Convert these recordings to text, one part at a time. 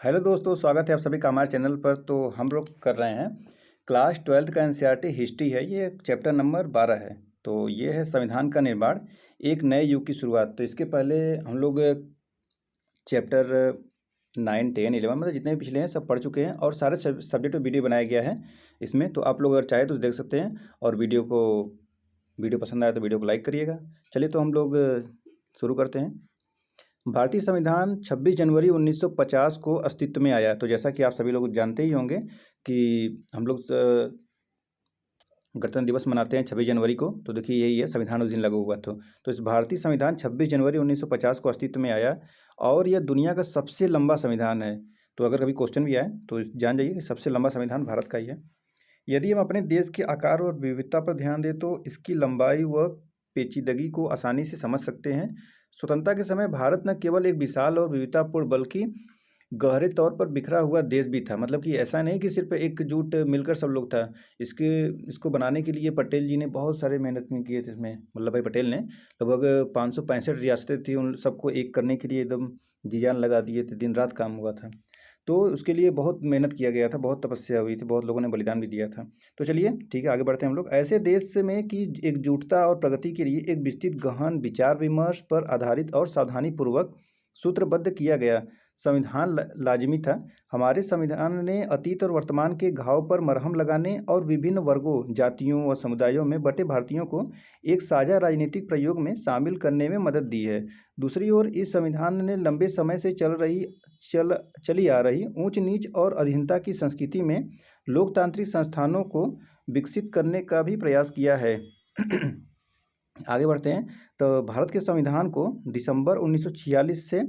Hello दोस्तों, स्वागत है आप सभी का हमारे चैनल पर। तो हम लोग कर रहे हैं क्लास 12th का एनसीईआरटी हिस्ट्री है। ये चैप्टर नंबर 12 है। तो ये है संविधान का निर्माण, एक नए युग की शुरुआत। तो इसके पहले हम लोग चैप्टर 9, 10, 11 मतलब जितने भी पिछले हैं सब पढ़ चुके हैं और सारे सब्जेक्ट पर वीडियो बनाया गया है इसमें। तो आप लोग अगर चाहे तो देख सकते हैं और वीडियो पसंद आए तो वीडियो को लाइक करिएगा। चलिए तो हम लोग शुरू करते हैं। भारतीय संविधान 26 जनवरी 1950 को अस्तित्व में आया। तो जैसा कि आप सभी लोग जानते ही होंगे कि हम लोग गणतंत्र दिवस मनाते हैं 26 जनवरी को। तो देखिए यही है, संविधान उस दिन लागू हुआ। तो इस भारतीय संविधान 26 जनवरी 1950 को अस्तित्व में आया और यह दुनिया का सबसे लंबा संविधान है। तो अगर कभी क्वेश्चन भी आए तो जान जाइए कि सबसे लंबा संविधान भारत का ही है। यदि हम अपने देश के आकार और विविधता पर ध्यान दें तो इसकी लंबाई व पेचीदगी को आसानी से समझ सकते हैं। स्वतंत्रता के समय भारत न केवल एक विशाल और विविधतापूर्ण बल्कि गहरे तौर पर बिखरा हुआ देश भी था। मतलब कि ऐसा नहीं कि सिर्फ एकजुट मिलकर सब लोग था। इसको बनाने के लिए पटेल जी ने बहुत सारे मेहनत में किए थे। इसमें वल्लभ भाई पटेल ने लगभग 565 रियासतें थी, उन सबको एक करने के लिए एकदम जी जान लगा दिए थे, दिन रात काम हुआ था। तो उसके लिए बहुत मेहनत किया गया था, बहुत तपस्या हुई थी, बहुत लोगों ने बलिदान भी दिया था। तो चलिए ठीक है, आगे बढ़ते हैं हम लोग। ऐसे देश में कि एकजुटता और प्रगति के लिए एक विस्तृत गहन विचार विमर्श पर आधारित और सावधानीपूर्वक सूत्रबद्ध किया गया संविधान लाजिमी था। हमारे संविधान ने अतीत और वर्तमान के घाव पर मरहम लगाने और विभिन्न वर्गों, जातियों व समुदायों में बटे भारतीयों को एक साझा राजनीतिक प्रयोग में शामिल करने में मदद दी है। दूसरी ओर इस संविधान ने लंबे समय से चली आ रही ऊंच नीच और अधीनता की संस्कृति में लोकतांत्रिक संस्थानों को विकसित करने का भी प्रयास किया है। आगे बढ़ते हैं। तो भारत के संविधान को दिसंबर 1946 से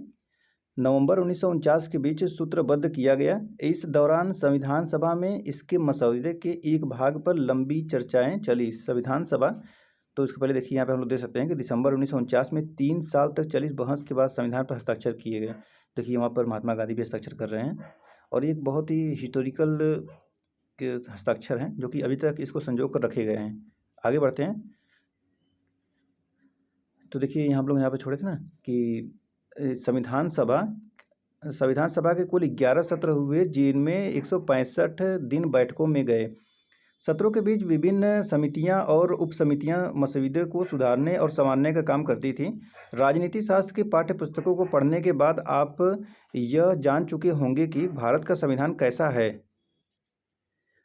नवंबर 1949 के बीच सूत्रबद्ध किया गया। इस दौरान संविधान सभा में इसके मसौदे के एक भाग पर लंबी चर्चाएं चली। संविधान सभा, तो इसके पहले देखिए यहाँ पे हम लोग देख सकते हैं कि दिसंबर 1949 में 3 साल तक चली बहस के बाद संविधान पर हस्ताक्षर किए गए। देखिए वहाँ पर महात्मा गांधी भी हस्ताक्षर कर रहे हैं और ये एक बहुत ही हिस्टोरिकल के हस्ताक्षर हैं जो कि अभी तक इसको संजो कर रखे गए हैं। आगे बढ़ते हैं। तो देखिए हम लोग यहाँ पे छोड़े थे ना कि संविधान सभा के कुल 11 सत्र हुए जिनमें 165 दिन बैठकों में गए। सत्रों के बीच विभिन्न समितियां और उप समितियां मसौदे को सुधारने और संवारने का काम करती थी। राजनीति शास्त्र की पाठ्य पुस्तकों को पढ़ने के बाद आप यह जान चुके होंगे कि भारत का संविधान कैसा है।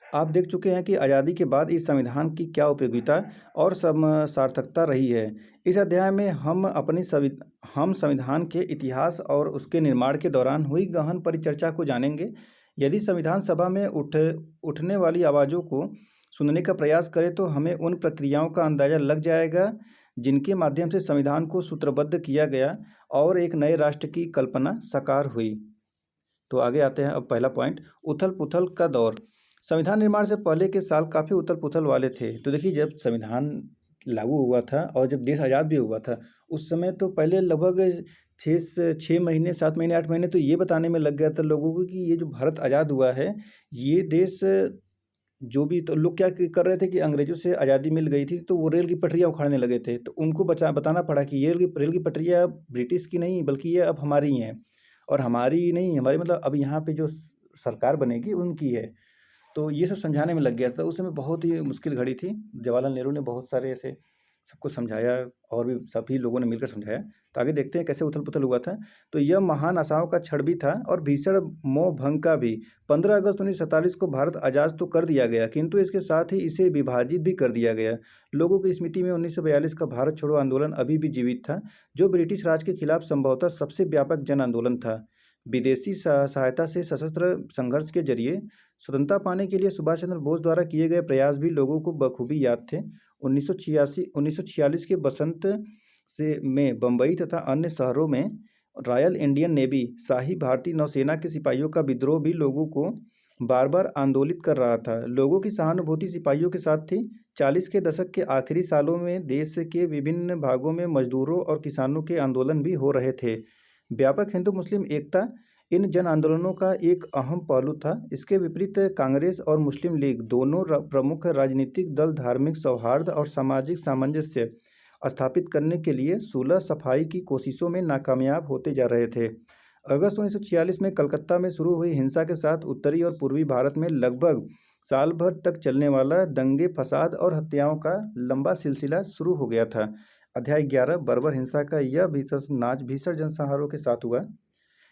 आप देख चुके हैं कि आज़ादी के बाद इस संविधान की क्या उपयोगिता और सार्थकता रही है। इस अध्याय में हम संविधान के इतिहास और उसके निर्माण के दौरान हुई गहन परिचर्चा को जानेंगे। यदि संविधान सभा में उठने वाली आवाज़ों को सुनने का प्रयास करें तो हमें उन प्रक्रियाओं का अंदाज़ा लग जाएगा जिनके माध्यम से संविधान को सूत्रबद्ध किया गया और एक नए राष्ट्र की कल्पना साकार हुई। तो आगे आते हैं। अब पहला पॉइंट, उथल पुथल का दौर। संविधान निर्माण से पहले के साल काफ़ी उथल पुथल वाले थे। तो देखिए जब संविधान लागू हुआ था और जब देश आज़ाद भी हुआ था उस समय तो पहले लगभग 6 महीने 7 महीने 8 महीने तो ये बताने में लग गया था लोगों को कि ये जो भारत आज़ाद हुआ है ये देश जो भी, तो लोग क्या कर रहे थे कि अंग्रेजों से आज़ादी मिल गई थी तो वो रेल की पटरियाँ उखाड़ने लगे थे। तो उनको बताना पड़ा कि ये रेल की पटरियाँ ब्रिटिश की नहीं बल्कि ये अब हमारी ही हैं और हमारी नहीं, हमारी मतलब अब यहाँ पे जो सरकार बनेगी उनकी है। तो ये सब समझाने में लग गया था। उस समय बहुत ही मुश्किल घड़ी थी। जवाहरलाल नेहरू ने बहुत सारे ऐसे सबको समझाया और भी सभी लोगों ने मिलकर समझाया। तो आगे देखते हैं कैसे उथल-पुथल हुआ था। तो यह महान आशाओं का क्षण भी था और भीषण मोह भंग का भी। 15 अगस्त 1947 को भारत आज़ाद तो कर दिया गया किंतु इसके साथ ही इसे विभाजित भी कर दिया गया। लोगों की स्मृति में 1942 का भारत छोड़ो आंदोलन अभी भी जीवित था, जो ब्रिटिश राज के खिलाफ संभवतः सबसे व्यापक जन आंदोलन था। विदेशी सहायता से सशस्त्र संघर्ष के जरिए स्वतंत्रता पाने के लिए सुभाष चंद्र बोस द्वारा किए गए प्रयास भी लोगों को बखूबी याद थे। 1946 के बसंत में बम्बई तथा अन्य शहरों में रॉयल इंडियन नेवी, शाही भारतीय नौसेना के सिपाहियों का विद्रोह भी लोगों को बार बार आंदोलित कर रहा था। लोगों की सहानुभूति सिपाहियों के साथ थी। 40 के दशक के आखिरी सालों में देश के विभिन्न भागों में मजदूरों और किसानों के आंदोलन भी हो रहे थे। व्यापक हिंदू मुस्लिम एकता इन जन आंदोलनों का एक अहम पहलू था। इसके विपरीत कांग्रेस और मुस्लिम लीग दोनों प्रमुख राजनीतिक दल धार्मिक सौहार्द और सामाजिक सामंजस्य स्थापित करने के लिए सुलह सफाई की कोशिशों में नाकामयाब होते जा रहे थे। अगस्त 1946 में कलकत्ता में शुरू हुई हिंसा के साथ उत्तरी और पूर्वी भारत में लगभग साल भर तक चलने वाला दंगे फसाद और हत्याओं का लंबा सिलसिला शुरू हो गया था। अध्याय 11 बर्बर हिंसा का यह भीषण नाच भीषण जनसंहारों के साथ हुआ।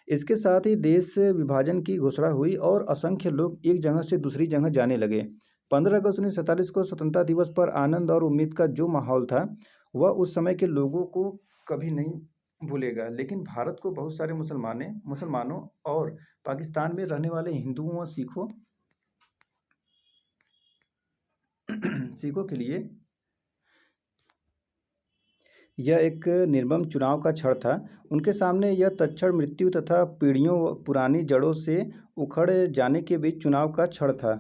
इसके साथ ही देश विभाजन की घोषणा हुई और असंख्य लोग एक जगह से दूसरी जगह जाने लगे। 15 अगस्त 1947 को स्वतंत्रता दिवस पर आनंद और उम्मीद का जो माहौल था वह उस समय के लोगों को कभी नहीं भूलेगा। लेकिन भारत को बहुत सारे मुसलमानों और पाकिस्तान में रहने वाले हिंदुओं और सिखों के लिए यह एक निर्मम चुनाव का क्षण था। उनके सामने यह तत्क्षण मृत्यु तथा पीढ़ियों पुरानी जड़ों से उखड़ जाने के बीच चुनाव का क्षण था।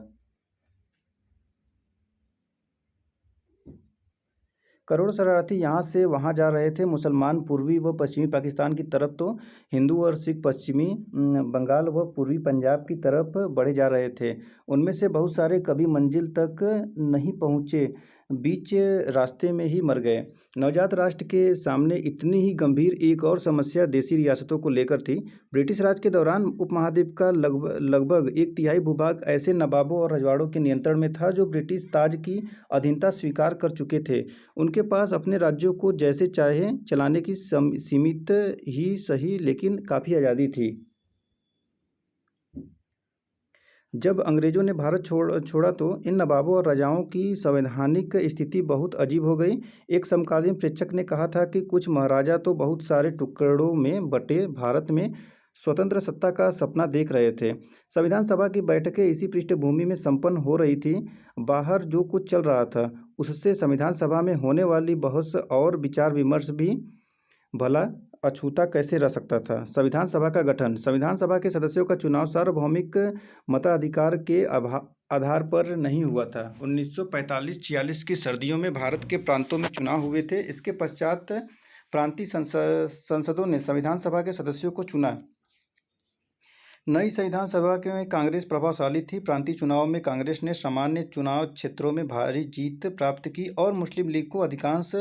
करोड़ों शरणार्थी यहाँ से वहाँ जा रहे थे। मुसलमान पूर्वी व पश्चिमी पाकिस्तान की तरफ तो हिंदू और सिख पश्चिमी बंगाल व पूर्वी पंजाब की तरफ बढ़े जा रहे थे। उनमें से बहुत सारे कभी मंजिल तक नहीं पहुँचे, बीच रास्ते में ही मर गए। नवजात राष्ट्र के सामने इतनी ही गंभीर एक और समस्या देशी रियासतों को लेकर थी। ब्रिटिश राज के दौरान उपमहाद्वीप का लगभग 1/3 भूभाग ऐसे नवाबों और रजवाड़ों के नियंत्रण में था जो ब्रिटिश ताज की अधीनता स्वीकार कर चुके थे। उनके पास अपने राज्यों को जैसे चाहे चलाने की सीमित ही सही लेकिन काफ़ी आज़ादी थी। जब अंग्रेज़ों ने भारत छोड़ा तो इन नवाबों और राजाओं की संवैधानिक स्थिति बहुत अजीब हो गई। एक समकालीन प्रेक्षक ने कहा था कि कुछ महाराजा तो बहुत सारे टुकड़ों में बटे भारत में स्वतंत्र सत्ता का सपना देख रहे थे। संविधान सभा की बैठकें इसी पृष्ठभूमि में संपन्न हो रही थी। बाहर जो कुछ चल रहा था उससे संविधान सभा में होने वाली बहस और विचार विमर्श भी भला अछूता कैसे रह सकता था। संविधान सभा का गठन। संविधान सभा के सदस्यों का चुनाव सार्वभौमिक मताधिकार के आधार पर नहीं हुआ था। 1945-46 की सर्दियों में भारत के प्रांतों में चुनाव हुए थे। इसके पश्चात प्रांतीय संसदों ने संविधान सभा के सदस्यों को चुना। नई संविधान सभा में कांग्रेस प्रभावशाली थी। प्रांतीय चुनाव में कांग्रेस ने सामान्य चुनाव क्षेत्रों में भारी जीत प्राप्त की और मुस्लिम लीग को अधिकांश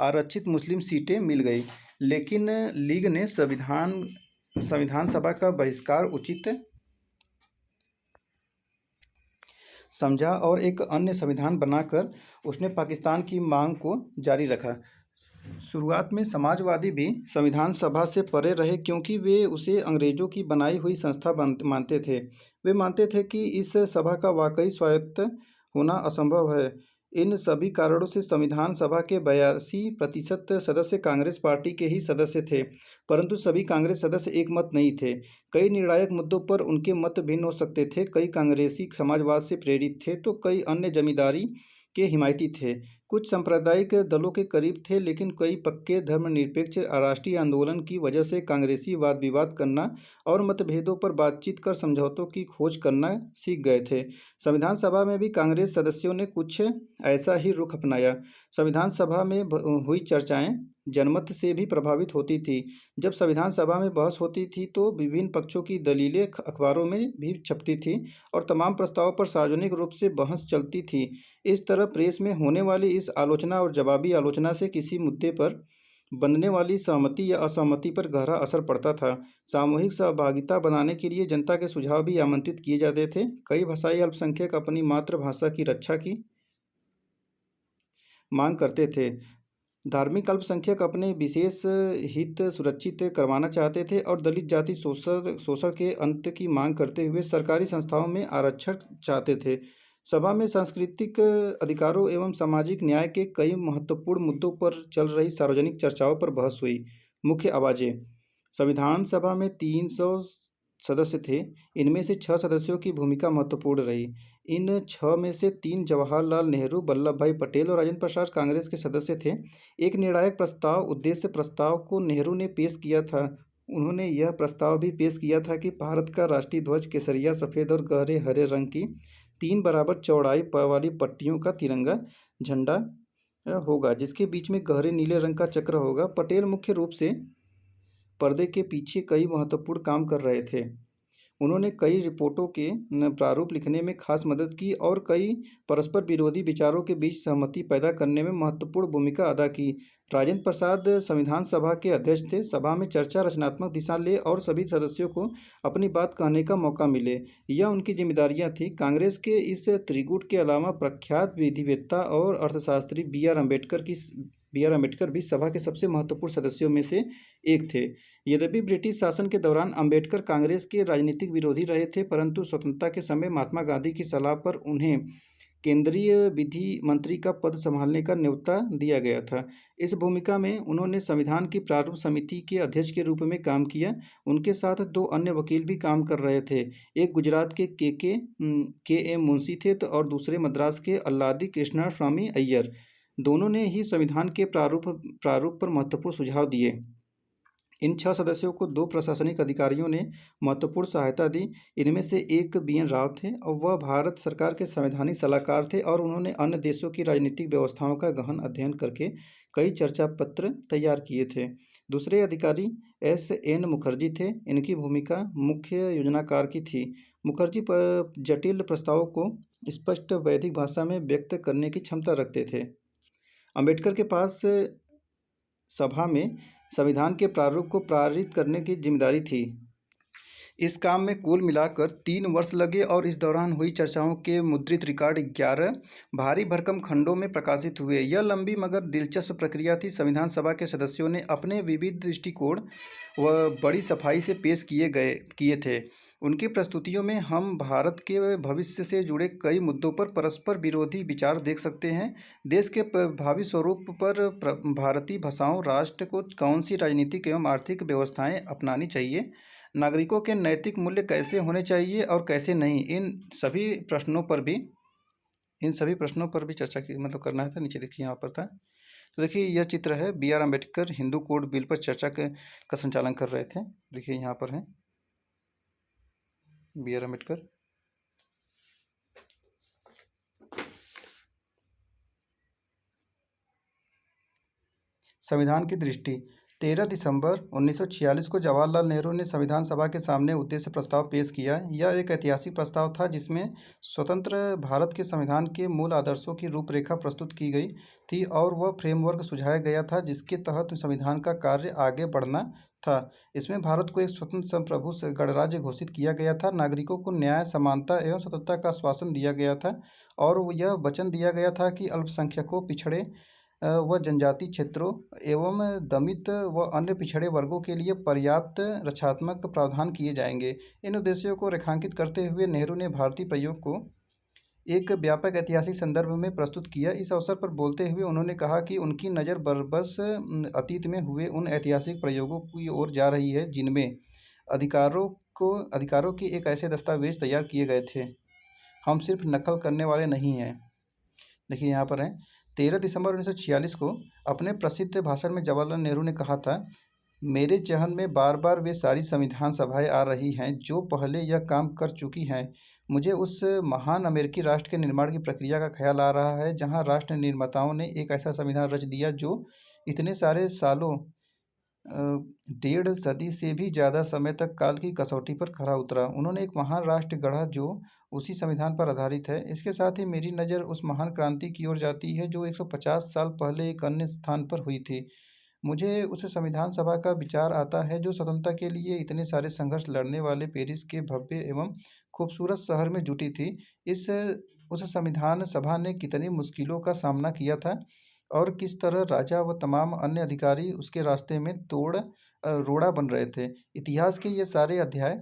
आरक्षित मुस्लिम सीटें मिल गई। लेकिन लीग ने संविधान सभा का बहिष्कार उचित समझा और एक अन्य संविधान बनाकर उसने पाकिस्तान की मांग को जारी रखा। शुरुआत में समाजवादी भी संविधान सभा से परे रहे क्योंकि वे उसे अंग्रेज़ों की बनाई हुई संस्था मानते थे। वे मानते थे कि इस सभा का वाकई स्वायत्त होना असंभव है। इन सभी कारणों से संविधान सभा के 82% सदस्य कांग्रेस पार्टी के ही सदस्य थे, परंतु सभी कांग्रेस सदस्य एक मत नहीं थे। कई निर्णायक मुद्दों पर उनके मत भिन्न हो सकते थे। कई कांग्रेसी समाजवाद से प्रेरित थे तो कई अन्य जमींदारी के हिमायती थे। कुछ सांप्रदायिक दलों के करीब थे, लेकिन कई पक्के धर्मनिरपेक्ष राष्ट्रीय आंदोलन की वजह से कांग्रेसी वाद विवाद करना और मतभेदों पर बातचीत कर समझौतों की खोज करना सीख गए थे। संविधान सभा में भी कांग्रेस सदस्यों ने कुछ ऐसा ही रुख अपनाया। संविधान सभा में हुई चर्चाएं जनमत से भी प्रभावित होती थी। जब संविधान सभा में बहस होती थी तो विभिन्न पक्षों की दलीलें अखबारों में भी छपती थी और तमाम प्रस्तावों पर सार्वजनिक रूप से बहस चलती थी। इस तरह प्रेस में होने वाली इस आलोचना और जवाबी आलोचना से किसी मुद्दे पर बनने वाली सहमति या असहमति पर गहरा असर पड़ता था। सामूहिक सहभागिता बनाने के लिए जनता के सुझाव भी आमंत्रित किए जाते थे। कई भाषाई अल्पसंख्यक अपनी मातृभाषा की रक्षा की मांग करते थे। धार्मिक अल्पसंख्यक अपने विशेष हित सुरक्षित करवाना चाहते थे और दलित जाति शोषण के अंत की मांग करते हुए सरकारी संस्थाओं में आरक्षण चाहते थे। सभा में सांस्कृतिक अधिकारों एवं सामाजिक न्याय के कई महत्वपूर्ण मुद्दों पर चल रही सार्वजनिक चर्चाओं पर बहस हुई। मुख्य आवाज़ें। संविधान सभा में 300 सदस्य थे। इनमें से 6 सदस्यों की भूमिका महत्वपूर्ण रही। इन 6 में से 3 जवाहरलाल नेहरू, वल्लभ भाई पटेल और राजेंद्र प्रसाद कांग्रेस के सदस्य थे। एक निर्णायक प्रस्ताव उद्देश्य प्रस्ताव को नेहरू ने पेश किया था। उन्होंने यह प्रस्ताव भी पेश किया था कि भारत का राष्ट्रीय ध्वज केसरिया सफ़ेद और गहरे हरे रंग की 3 बराबर चौड़ाई वाली पट्टियों का तिरंगा झंडा होगा, जिसके बीच में गहरे नीले रंग का चक्र होगा। पटेल मुख्य रूप से पर्दे के पीछे कई महत्वपूर्ण काम कर रहे थे। उन्होंने कई रिपोर्टों के प्रारूप लिखने में खास मदद की और कई परस्पर विरोधी विचारों के बीच सहमति पैदा करने में महत्वपूर्ण भूमिका अदा की। राजेंद्र प्रसाद संविधान सभा के अध्यक्ष थे। सभा में चर्चा रचनात्मक दिशा ले और सभी सदस्यों को अपनी बात कहने का मौका मिले, यह उनकी जिम्मेदारियां थी। कांग्रेस के इस त्रिगुट के अलावा प्रख्यात विधिवेत्ता और अर्थशास्त्री बी आर अम्बेडकर भी सभा के सबसे महत्वपूर्ण सदस्यों में से एक थे। यद्यपि ब्रिटिश शासन के दौरान अम्बेडकर कांग्रेस के राजनीतिक विरोधी रहे थे, परंतु स्वतंत्रता के समय महात्मा गांधी की सलाह पर उन्हें केंद्रीय विधि मंत्री का पद संभालने का न्योता दिया गया था। इस भूमिका में उन्होंने संविधान की प्रारूप समिति के अध्यक्ष के रूप में काम किया। उनके साथ दो अन्य वकील भी काम कर रहे थे। एक गुजरात के के एम मुंशी थे और दूसरे मद्रास के अल्लादी कृष्णा स्वामी अय्यर। दोनों ने ही संविधान के प्रारूप पर महत्वपूर्ण सुझाव दिए। इन 6 सदस्यों को 2 प्रशासनिक अधिकारियों ने महत्वपूर्ण सहायता दी। इनमें से एक बी.एन. राव थे और वह भारत सरकार के संवैधानिक सलाहकार थे और उन्होंने अन्य देशों की राजनीतिक व्यवस्थाओं का गहन अध्ययन करके कई चर्चा पत्र तैयार किए थे। दूसरे अधिकारी एस.एन. मुखर्जी थे। इनकी भूमिका मुख्य योजनाकार की थी। मुखर्जी जटिल प्रस्तावों को स्पष्ट वैदिक भाषा में व्यक्त करने की क्षमता रखते थे। अम्बेडकर के पास सभा में संविधान के प्रारूप को पारित करने की जिम्मेदारी थी। इस काम में कुल मिलाकर 3 वर्ष लगे और इस दौरान हुई चर्चाओं के मुद्रित रिकॉर्ड 11 भारी भरकम खंडों में प्रकाशित हुए। यह लंबी मगर दिलचस्प प्रक्रिया थी। संविधान सभा के सदस्यों ने अपने विविध दृष्टिकोण व बड़ी सफाई से पेश किए थे। उनकी प्रस्तुतियों में हम भारत के भविष्य से जुड़े कई मुद्दों पर परस्पर विरोधी विचार देख सकते हैं। देश के भावी स्वरूप पर भारतीय भाषाओं राष्ट्र को कौन सी राजनीतिक एवं आर्थिक व्यवस्थाएं अपनानी चाहिए, नागरिकों के नैतिक मूल्य कैसे होने चाहिए और कैसे नहीं, इन सभी प्रश्नों पर भी चर्चा की करना था। नीचे देखिए यहाँ पर था। तो देखिए यह चित्र है, B R. Ambedkar Hindu code bill पर चर्चा का संचालन कर रहे थे। देखिए यहाँ पर है बी.आर. अम्बेडकर। संविधान की दृष्टि। 13 दिसंबर 1946 को जवाहरलाल नेहरू ने संविधान सभा के सामने उद्देश्य प्रस्ताव पेश किया। यह एक ऐतिहासिक प्रस्ताव था जिसमें स्वतंत्र भारत के संविधान के मूल आदर्शों की रूपरेखा प्रस्तुत की गई थी और वह फ्रेमवर्क सुझाया गया था जिसके तहत संविधान का कार्य आगे बढ़ना था। इसमें भारत को एक स्वतंत्र संप्रभु गणराज्य घोषित किया गया था। नागरिकों को न्याय, समानता एवं स्वतंत्रता का आश्वासन दिया गया था और यह वचन दिया गया था कि अल्पसंख्यकों, पिछड़े व जनजातीय क्षेत्रों एवं दलित व अन्य पिछड़े वर्गों के लिए पर्याप्त रक्षात्मक प्रावधान किए जाएंगे। इन उद्देश्यों को रेखांकित करते हुए नेहरू ने भारतीय प्रयोग को एक व्यापक ऐतिहासिक संदर्भ में प्रस्तुत किया। इस अवसर पर बोलते हुए उन्होंने कहा कि उनकी नज़र बरबस अतीत में हुए उन ऐतिहासिक प्रयोगों की ओर जा रही है जिनमें अधिकारों के एक ऐसे दस्तावेज तैयार किए गए थे। हम सिर्फ नकल करने वाले नहीं हैं। देखिए यहाँ पर है, 13 दिसंबर 1946 को अपने प्रसिद्ध भाषण में जवाहरलाल नेहरू ने कहा था, मेरे जहन में बार बार वे सारी संविधान सभाएं आ रही हैं जो पहले यह काम कर चुकी हैं। मुझे उस महान अमेरिकी राष्ट्र के निर्माण की प्रक्रिया का ख्याल आ रहा है जहां राष्ट्र निर्माताओं ने एक ऐसा संविधान रच दिया जो इतने सारे सालों 1.5 सदी से भी ज़्यादा समय तक काल की कसौटी पर खरा उतरा। उन्होंने एक महान राष्ट्र गढ़ा जो उसी संविधान पर आधारित है। इसके साथ ही मेरी नज़र उस महान क्रांति की ओर जाती है जो 150 साल पहले एक अन्य स्थान पर हुई थी। मुझे उस संविधान सभा का विचार आता है जो स्वतंत्रता के लिए इतने सारे संघर्ष लड़ने वाले पेरिस के भव्य एवं खूबसूरत शहर में जुटी थी। उस संविधान सभा ने कितनी मुश्किलों का सामना किया था और किस तरह राजा व तमाम अन्य अधिकारी उसके रास्ते में रोड़ा बन रहे थे। इतिहास के ये सारे अध्याय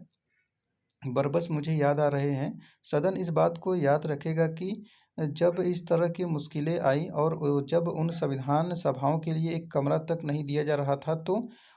बरबस मुझे याद आ रहे हैं। सदन इस बात को याद रखेगा कि जब इस तरह की मुश्किलें आई और जब उन संविधान सभाओं के लिए एक कमरा तक नहीं दिया जा रहा था तो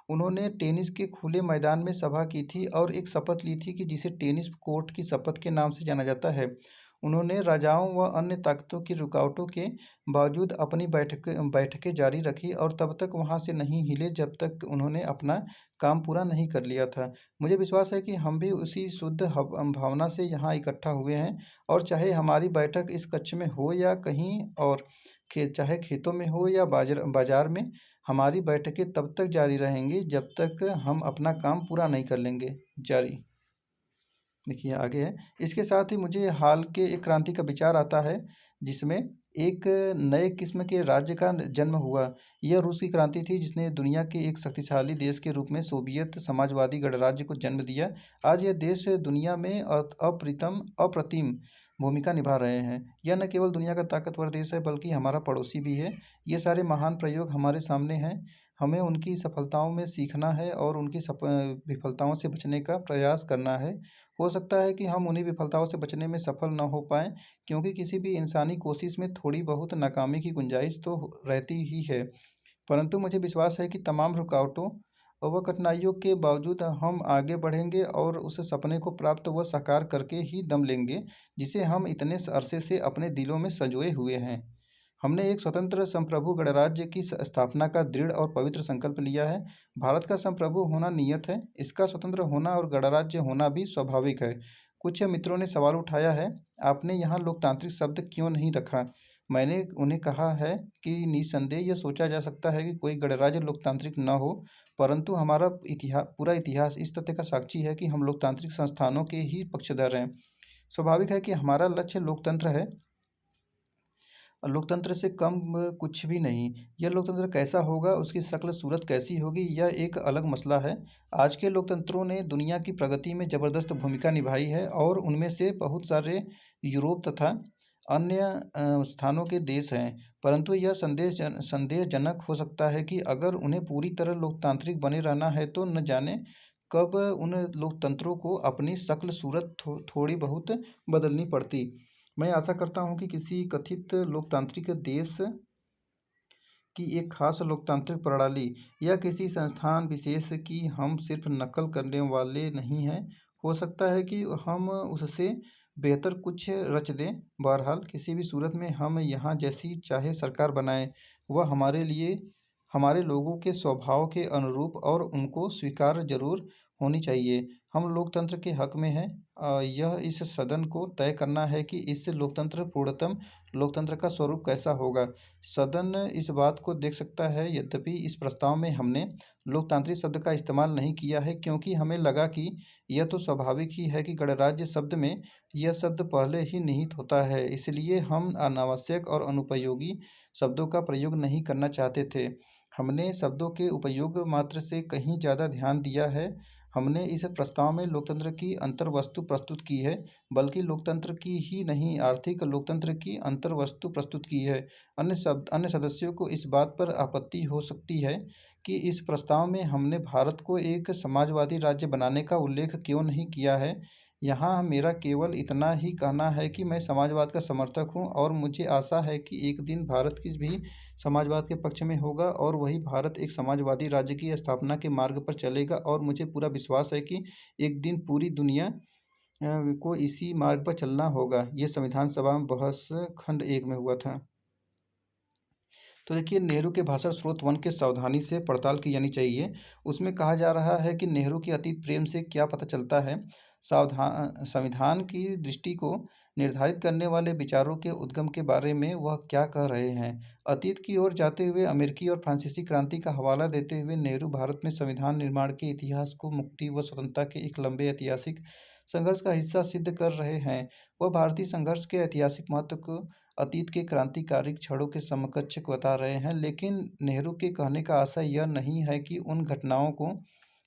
उन्होंने टेनिस के खुले मैदान में सभा की थी और एक शपथ ली थी कि जिसे टेनिस कोर्ट की शपथ के नाम से जाना जाता है। उन्होंने राजाओं व अन्य ताकतों की रुकावटों के बावजूद अपनी बैठकें जारी रखी और तब तक वहां से नहीं हिले जब तक उन्होंने अपना काम पूरा नहीं कर लिया था। मुझे विश्वास है कि हम भी उसी शुद्ध भावना से यहाँ इकट्ठा हुए हैं और चाहे हमारी बैठक इस कक्ष में हो या कहीं और, चाहे खेतों में हो या बाजार में, हमारी बैठकें तब तक जारी रहेंगी जब तक हम अपना काम पूरा नहीं कर लेंगे। जारी। देखिए आगे है, इसके साथ ही मुझे हाल के एक क्रांति का विचार आता है, जिसमें एक नए किस्म के राज्य का जन्म हुआ। यह रूस की क्रांति थी, जिसने दुनिया के एक शक्तिशाली देश के रूप में सोवियत समाजवादी गणराज्य को जन्म दिया। आज यह देश दुनिया में अप्रतिम भूमिका निभा रहे हैं। यह न केवल दुनिया का ताकतवर देश है, बल्कि हमारा पड़ोसी भी है। ये सारे महान प्रयोग हमारे सामने हैं। हमें उनकी सफलताओं में सीखना है और उनकी विफलताओं से बचने का प्रयास करना है। हो सकता है कि हम उन्हीं विफलताओं से बचने में सफल न हो पाएँ, क्योंकि किसी भी इंसानी कोशिश में थोड़ी बहुत नाकामी की गुंजाइश तो रहती ही है। परंतु मुझे विश्वास है कि तमाम रुकावटों व कठिनाइयों के बावजूद हम आगे बढ़ेंगे और उस सपने को प्राप्त व साकार करके ही दम लेंगे, जिसे हम इतने अरसे से अपने दिलों में संजोए हुए हैं। हमने एक स्वतंत्र संप्रभु गणराज्य की स्थापना का दृढ़ और पवित्र संकल्प लिया है। भारत का संप्रभु होना नियत है, इसका स्वतंत्र होना और गणराज्य होना भी स्वाभाविक है। कुछ मित्रों ने सवाल उठाया है, आपने यहाँ लोकतांत्रिक शब्द क्यों नहीं रखा? मैंने उन्हें कहा है कि निसंदेह यह सोचा जा सकता है कि कोई गणराज्य लोकतांत्रिक न हो, परंतु हमारा पूरा इतिहास इस तथ्य का साक्षी है कि हम लोकतांत्रिक संस्थानों के ही पक्षधर हैं। स्वाभाविक है कि हमारा लक्ष्य लोकतंत्र है, लोकतंत्र से कम कुछ भी नहीं। यह लोकतंत्र कैसा होगा, उसकी शक्ल सूरत कैसी होगी, यह एक अलग मसला है। आज के लोकतंत्रों ने दुनिया की प्रगति में ज़बरदस्त भूमिका निभाई है और उनमें से बहुत सारे यूरोप तथा अन्य स्थानों के देश हैं। परंतु यह संदेहजनक हो सकता है कि अगर उन्हें पूरी तरह लोकतांत्रिक बने रहना है तो न जाने कब उन लोकतंत्रों को अपनी शक्ल सूरत थोड़ी बहुत बदलनी पड़ती। मैं आशा करता हूँ कि किसी कथित लोकतांत्रिक देश की एक खास लोकतांत्रिक प्रणाली या किसी संस्थान विशेष की हम सिर्फ नकल करने वाले नहीं हैं। हो सकता है कि हम उससे बेहतर कुछ रच दें। बहरहाल किसी भी सूरत में हम यहाँ जैसी चाहे सरकार बनाएं, वह हमारे लिए हमारे लोगों के स्वभाव के अनुरूप और उनको स्वीकार जरूर होनी चाहिए। हम लोकतंत्र के हक में हैं। यह इस सदन को तय करना है कि इस लोकतंत्र पूर्णतम लोकतंत्र का स्वरूप कैसा होगा। सदन इस बात को देख सकता है। यद्यपि इस प्रस्ताव में हमने लोकतांत्रिक शब्द का इस्तेमाल नहीं किया है, क्योंकि हमें लगा कि यह तो स्वाभाविक ही है कि गणराज्य शब्द में यह शब्द पहले ही निहित होता है। इसलिए हम अनावश्यक और अनुपयोगी शब्दों का प्रयोग नहीं करना चाहते थे। हमने शब्दों के उपयोग मात्र से कहीं ज़्यादा ध्यान दिया है। हमने इस प्रस्ताव में लोकतंत्र की अंतर्वस्तु प्रस्तुत की है, बल्कि लोकतंत्र की ही नहीं, आर्थिक लोकतंत्र की अंतर्वस्तु प्रस्तुत की है। अन्य सदस्यों को इस बात पर आपत्ति हो सकती है कि इस प्रस्ताव में हमने भारत को एक समाजवादी राज्य बनाने का उल्लेख क्यों नहीं किया है। यहाँ मेरा केवल इतना ही कहना है कि मैं समाजवाद का समर्थक हूँ और मुझे आशा है कि एक दिन भारत किस भी समाजवाद के पक्ष में होगा और वही भारत एक समाजवादी राज्य की स्थापना के मार्ग पर चलेगा। और मुझे पूरा विश्वास है कि एक दिन पूरी दुनिया को इसी मार्ग पर चलना होगा। ये संविधान सभा में बहस खंड 1 में हुआ था। तो देखिए, नेहरू के भाषण स्रोत 1 के सावधानी से पड़ताल की जानी चाहिए। उसमें कहा जा रहा है कि नेहरू के अतीत प्रेम से क्या पता चलता है। संविधान की दृष्टि को निर्धारित करने वाले विचारों के उद्गम के बारे में वह क्या कह रहे हैं। अतीत की ओर जाते हुए अमेरिकी और फ्रांसीसी क्रांति का हवाला देते हुए नेहरू भारत में संविधान निर्माण के इतिहास को मुक्ति व स्वतंत्रता के एक लंबे ऐतिहासिक संघर्ष का हिस्सा सिद्ध कर रहे हैं। वह भारतीय संघर्ष के ऐतिहासिक महत्व को अतीत के क्रांतिकारी क्षणों के समकक्ष बता रहे हैं। लेकिन नेहरू के कहने का आशय यह नहीं है कि उन घटनाओं को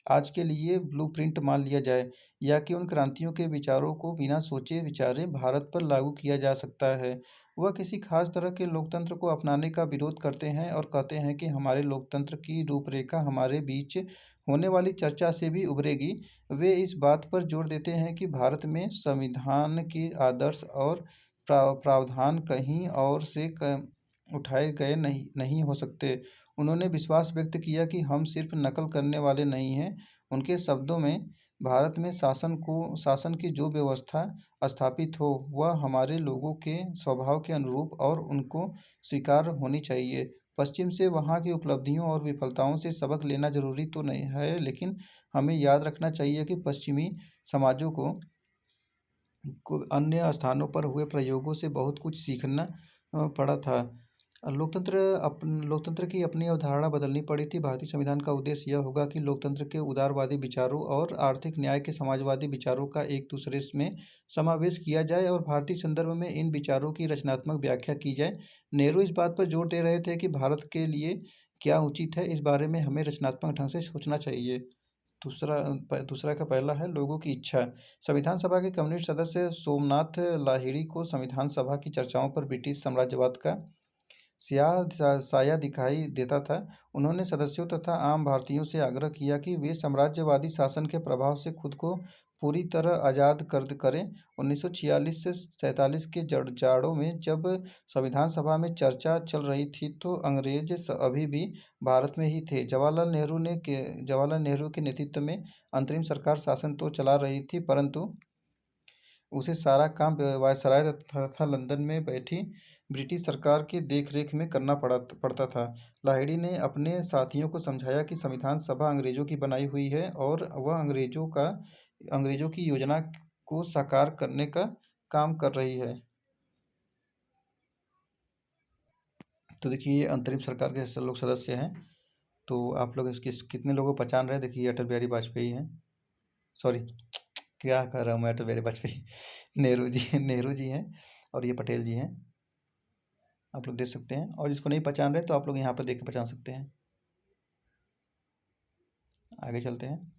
आज के लिए ब्लूप्रिंट मान लिया जाए, या कि उन क्रांतियों के विचारों को बिना सोचे विचारे भारत पर लागू किया जा सकता है। वह किसी खास तरह के लोकतंत्र को अपनाने का विरोध करते हैं और कहते हैं कि हमारे लोकतंत्र की रूपरेखा हमारे बीच होने वाली चर्चा से भी उभरेगी। वे इस बात पर जोर देते हैं कि भारत में संविधान के आदर्श और प्रावधान कहीं और से उठाए गए नहीं हो सकते। उन्होंने विश्वास व्यक्त किया कि हम सिर्फ नकल करने वाले नहीं हैं। उनके शब्दों में, भारत में शासन की जो व्यवस्था स्थापित हो वह हमारे लोगों के स्वभाव के अनुरूप और उनको स्वीकार होनी चाहिए। पश्चिम से वहाँ की उपलब्धियों और विफलताओं से सबक लेना जरूरी तो नहीं है, लेकिन हमें याद रखना चाहिए कि पश्चिमी समाजों को अन्य स्थानों पर हुए प्रयोगों से बहुत कुछ सीखना पड़ा था। लोकतंत्र की अपनी अवधारणा बदलनी पड़ी थी। भारतीय संविधान का उद्देश्य यह होगा कि लोकतंत्र के उदारवादी विचारों और आर्थिक न्याय के समाजवादी विचारों का एक दूसरे में समावेश किया जाए और भारतीय संदर्भ में इन विचारों की रचनात्मक व्याख्या की जाए। नेहरू इस बात पर जोर दे रहे थे कि भारत के लिए क्या उचित है, इस बारे में हमें रचनात्मक ढंग से सोचना चाहिए। दूसरा का पहला है लोगों की इच्छा। संविधान सभा के कम्युनिस्ट सदस्य सोमनाथ लाहिड़ी को संविधान सभा की चर्चाओं पर ब्रिटिश साम्राज्यवाद का साया दिखाई देता था। उन्होंने सदस्यों तथा आम भारतीयों से आग्रह किया कि वे साम्राज्यवादी शासन के प्रभाव से खुद को पूरी तरह आज़ाद कर करें। 1946 से 47 के जाड़ों में जब संविधान सभा में चर्चा चल रही थी तो अंग्रेज अभी भी भारत में ही थे। जवाहरलाल नेहरू के नेतृत्व में अंतरिम सरकार शासन तो चला रही थी, परंतु उसे सारा काम वायसराय तथा लंदन में बैठी ब्रिटिश सरकार की देखरेख में करना पड़ता था। लाहिड़ी ने अपने साथियों को समझाया कि संविधान सभा अंग्रेजों की बनाई हुई है और वह अंग्रेजों की योजना को साकार करने का काम कर रही है। तो देखिए, ये अंतरिम सरकार के लोग सदस्य हैं। तो आप लोग इसकी कितने लोगों को पहचान रहे हैं? देखिए, अटल बिहारी वाजपेयी हैं। सॉरी, क्या कह रहा हूँ मैं, अटल बिहारी वाजपेयी नेहरू जी हैं और ये पटेल जी हैं। आप लोग देख सकते हैं, और जिसको नहीं पहचान रहे तो आप लोग यहाँ पर देख के पहचान सकते हैं। आगे चलते हैं।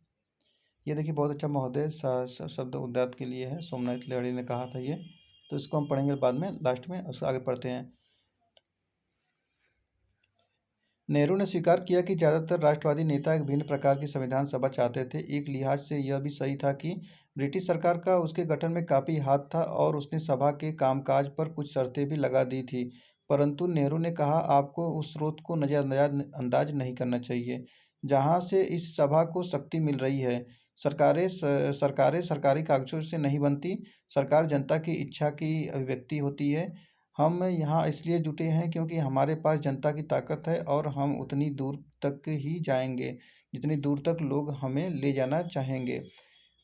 ये देखिए, बहुत अच्छा महोदय शब्द उद्गात के लिए है, सोमनाथ लाहिड़ी ने कहा था ये। तो इसको हम पढ़ेंगे बाद में, लास्ट में। उसको आगे पढ़ते हैं। नेहरू ने स्वीकार किया कि ज़्यादातर राष्ट्रवादी नेता एक भिन्न प्रकार की संविधान सभा चाहते थे। एक लिहाज से यह भी सही था कि ब्रिटिश सरकार का उसके गठन में काफ़ी हाथ था और उसने सभा के कामकाज पर कुछ शर्तें भी लगा दी थी। परंतु नेहरू ने कहा, आपको उस स्रोत को नज़रअंदाज नहीं करना चाहिए जहाँ से इस सभा को शक्ति मिल रही है। सरकारें सरकारी कागजों से नहीं बनती। सरकार जनता की इच्छा की अभिव्यक्ति होती है। हम यहाँ इसलिए जुटे हैं क्योंकि हमारे पास जनता की ताकत है और हम उतनी दूर तक ही जाएंगे जितनी दूर तक लोग हमें ले जाना चाहेंगे,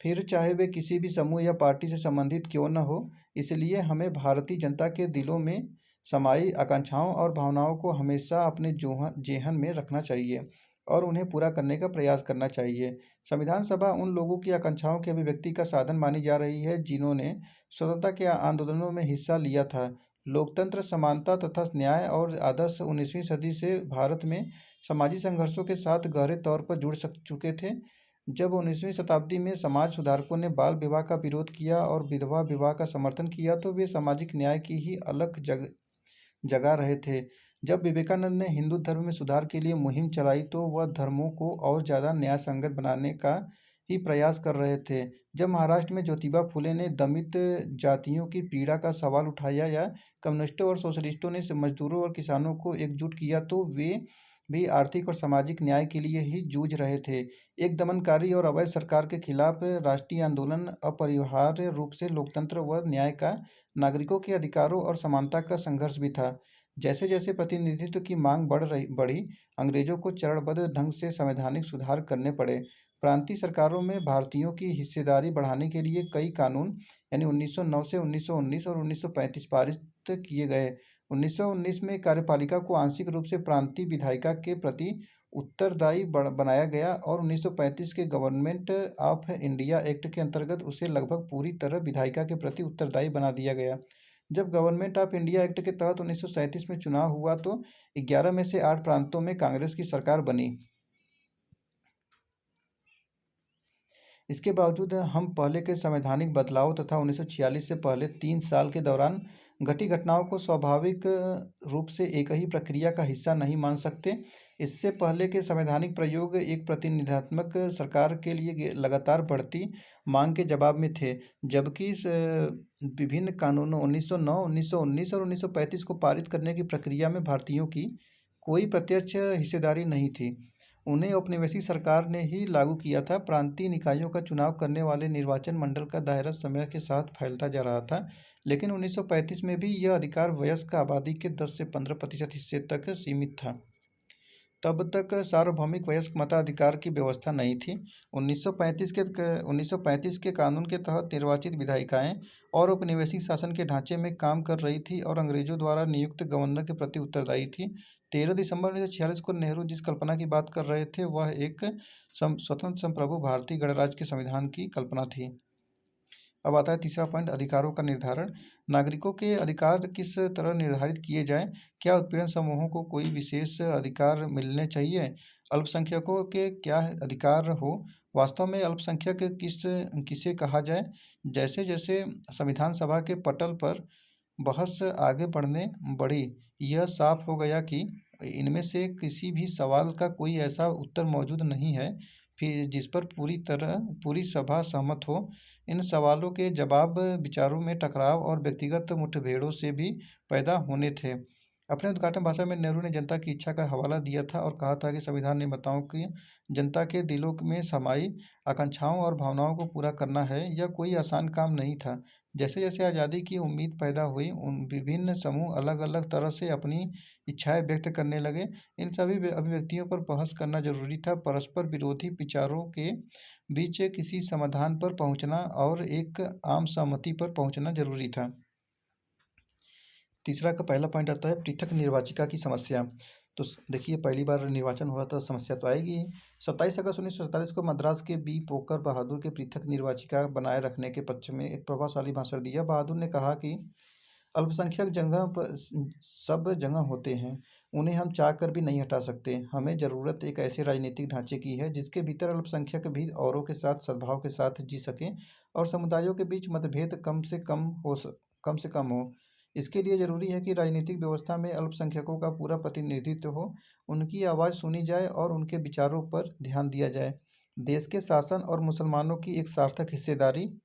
फिर चाहे वे किसी भी समूह या पार्टी से संबंधित क्यों न हो। इसलिए हमें भारतीय जनता के दिलों में समाई आकांक्षाओं और भावनाओं को हमेशा अपने जेहन में रखना चाहिए और उन्हें पूरा करने का प्रयास करना चाहिए। संविधान सभा उन लोगों की आकांक्षाओं की अभिव्यक्ति का साधन मानी जा रही है जिन्होंने स्वतंत्रता के आंदोलनों में हिस्सा लिया था। लोकतंत्र, समानता तथा न्याय और आदर्श 19वीं सदी से भारत में सामाजिक संघर्षों के साथ गहरे तौर पर जुड़ चुके थे। जब 19वीं शताब्दी में समाज सुधारकों ने बाल विवाह का विरोध किया और विधवा विवाह का समर्थन किया तो वे सामाजिक न्याय की ही अलग जगा रहे थे। जब विवेकानंद ने हिंदू धर्म में सुधार के लिए मुहिम चलाई तो वह धर्मों को और ज़्यादा न्याय संगत बनाने का ही प्रयास कर रहे थे। जब महाराष्ट्र में ज्योतिबा फुले ने दलित जातियों की पीड़ा का सवाल उठाया या कम्युनिस्टों और सोशलिस्टों ने मजदूरों और किसानों को एकजुट किया तो वे भी आर्थिक और सामाजिक न्याय के लिए ही जूझ रहे थे। एक दमनकारी और अवैध सरकार के खिलाफ राष्ट्रीय आंदोलन अपरिहार्य रूप से लोकतंत्र व न्याय का, नागरिकों के अधिकारों और समानता का संघर्ष भी था। जैसे जैसे प्रतिनिधित्व की मांग बढ़ी, अंग्रेजों को चरणबद्ध ढंग से संवैधानिक सुधार करने पड़े। प्रांतीय सरकारों में भारतीयों की हिस्सेदारी बढ़ाने के लिए कई कानून यानी 1909 से 1919 और 1935 पारित किए गए। 1919 में कार्यपालिका को आंशिक रूप से प्रांतीय विधायिका के प्रति उत्तरदायी बनाया गया और 1935 के गवर्नमेंट ऑफ इंडिया एक्ट के अंतर्गत उसे लगभग पूरी तरह विधायिका के प्रति उत्तरदायी बना दिया गया। जब गवर्नमेंट ऑफ इंडिया एक्ट के तहत 1937 में चुनाव हुआ तो 11 में से 8 प्रांतों में कांग्रेस की सरकार बनी। इसके बावजूद हम पहले के संवैधानिक बदलाव तथा 1946 से पहले 3 साल के दौरान घटी घटनाओं को स्वाभाविक रूप से एक ही प्रक्रिया का हिस्सा नहीं मान सकते। इससे पहले के संवैधानिक प्रयोग एक प्रतिनिधात्मक सरकार के लिए लगातार बढ़ती मांग के जवाब में थे, जबकि विभिन्न कानूनों 1909, 1919 और 1935 को पारित करने की प्रक्रिया में भारतीयों की कोई प्रत्यक्ष हिस्सेदारी नहीं थी। उन्हें औपनिवेशिक सरकार ने ही लागू किया था। प्रांतीय निकायों का चुनाव करने वाले निर्वाचन मंडल का दायरा समय के साथ फैलता जा रहा था, लेकिन 1935 में भी यह अधिकार वयस्क आबादी के 10 से 15% हिस्से तक सीमित था। तब तक सार्वभौमिक वयस्क मताधिकार की व्यवस्था नहीं थी। 1935 के कानून के तहत निर्वाचित विधायिकाएं और औपनिवेशिक शासन के ढांचे में काम कर रही थी और अंग्रेजों द्वारा नियुक्त गवर्नर के प्रति उत्तरदायी थी। 13 दिसंबर 1946 को नेहरू जिस कल्पना की बात कर रहे थे वह एक स्वतंत्र संप्रभु भारतीय गणराज्य के संविधान की कल्पना थी। अब आता है तीसरा पॉइंट, अधिकारों का निर्धारण। नागरिकों के अधिकार किस तरह निर्धारित किए जाएं? क्या उत्पीड़न समूहों को कोई विशेष अधिकार मिलने चाहिए? अल्पसंख्यकों के क्या अधिकार हो? वास्तव में अल्पसंख्यक किसे कहा जाए? जैसे जैसे संविधान सभा के पटल पर बहस आगे बढ़ी, यह साफ हो गया कि इनमें से किसी भी सवाल का कोई ऐसा उत्तर मौजूद नहीं है फिर जिस पर पूरी सभा सहमत हो। इन सवालों के जवाब विचारों में टकराव और व्यक्तिगत मुठभेड़ों से भी पैदा होने थे। अपने उद्घाटन भाषण में नेहरू ने जनता की इच्छा का हवाला दिया था और कहा था कि संविधान निर्माताओं की जनता के दिलों में समाई आकांक्षाओं और भावनाओं को पूरा करना है। यह कोई आसान काम नहीं था। जैसे जैसे आज़ादी की उम्मीद पैदा हुई, उन विभिन्न समूह अलग अलग तरह से अपनी इच्छाएं व्यक्त करने लगे। इन सभी अभिव्यक्तियों पर बहस करना जरूरी था। परस्पर विरोधी विचारों के बीच किसी समाधान पर पहुंचना और एक आम सहमति पर पहुंचना जरूरी था। तीसरा का पहला पॉइंट आता है पृथक निर्वाचिका की समस्या। तो देखिए, पहली बार निर्वाचन हुआ तो समस्या तो आएगी ही। 27 अगस्त 1947 को मद्रास के बी पोकर बहादुर के पृथक निर्वाचिका बनाए रखने के पक्ष में एक प्रभावशाली भाषण दिया। बहादुर ने कहा कि अल्पसंख्यक जगह पर सब जगह होते हैं, उन्हें हम चाह कर भी नहीं हटा सकते। हमें ज़रूरत एक ऐसे राजनीतिक ढांचे की है जिसके भीतर अल्पसंख्यक भी औरों के साथ सद्भाव के साथ जी सकें और समुदायों के बीच मतभेद कम से कम हो। इसके लिए ज़रूरी है कि राजनीतिक व्यवस्था में अल्पसंख्यकों का पूरा प्रतिनिधित्व हो, उनकी आवाज़ सुनी जाए और उनके विचारों पर ध्यान दिया जाए। देश के शासन और मुसलमानों की एक सार्थक हिस्सेदारी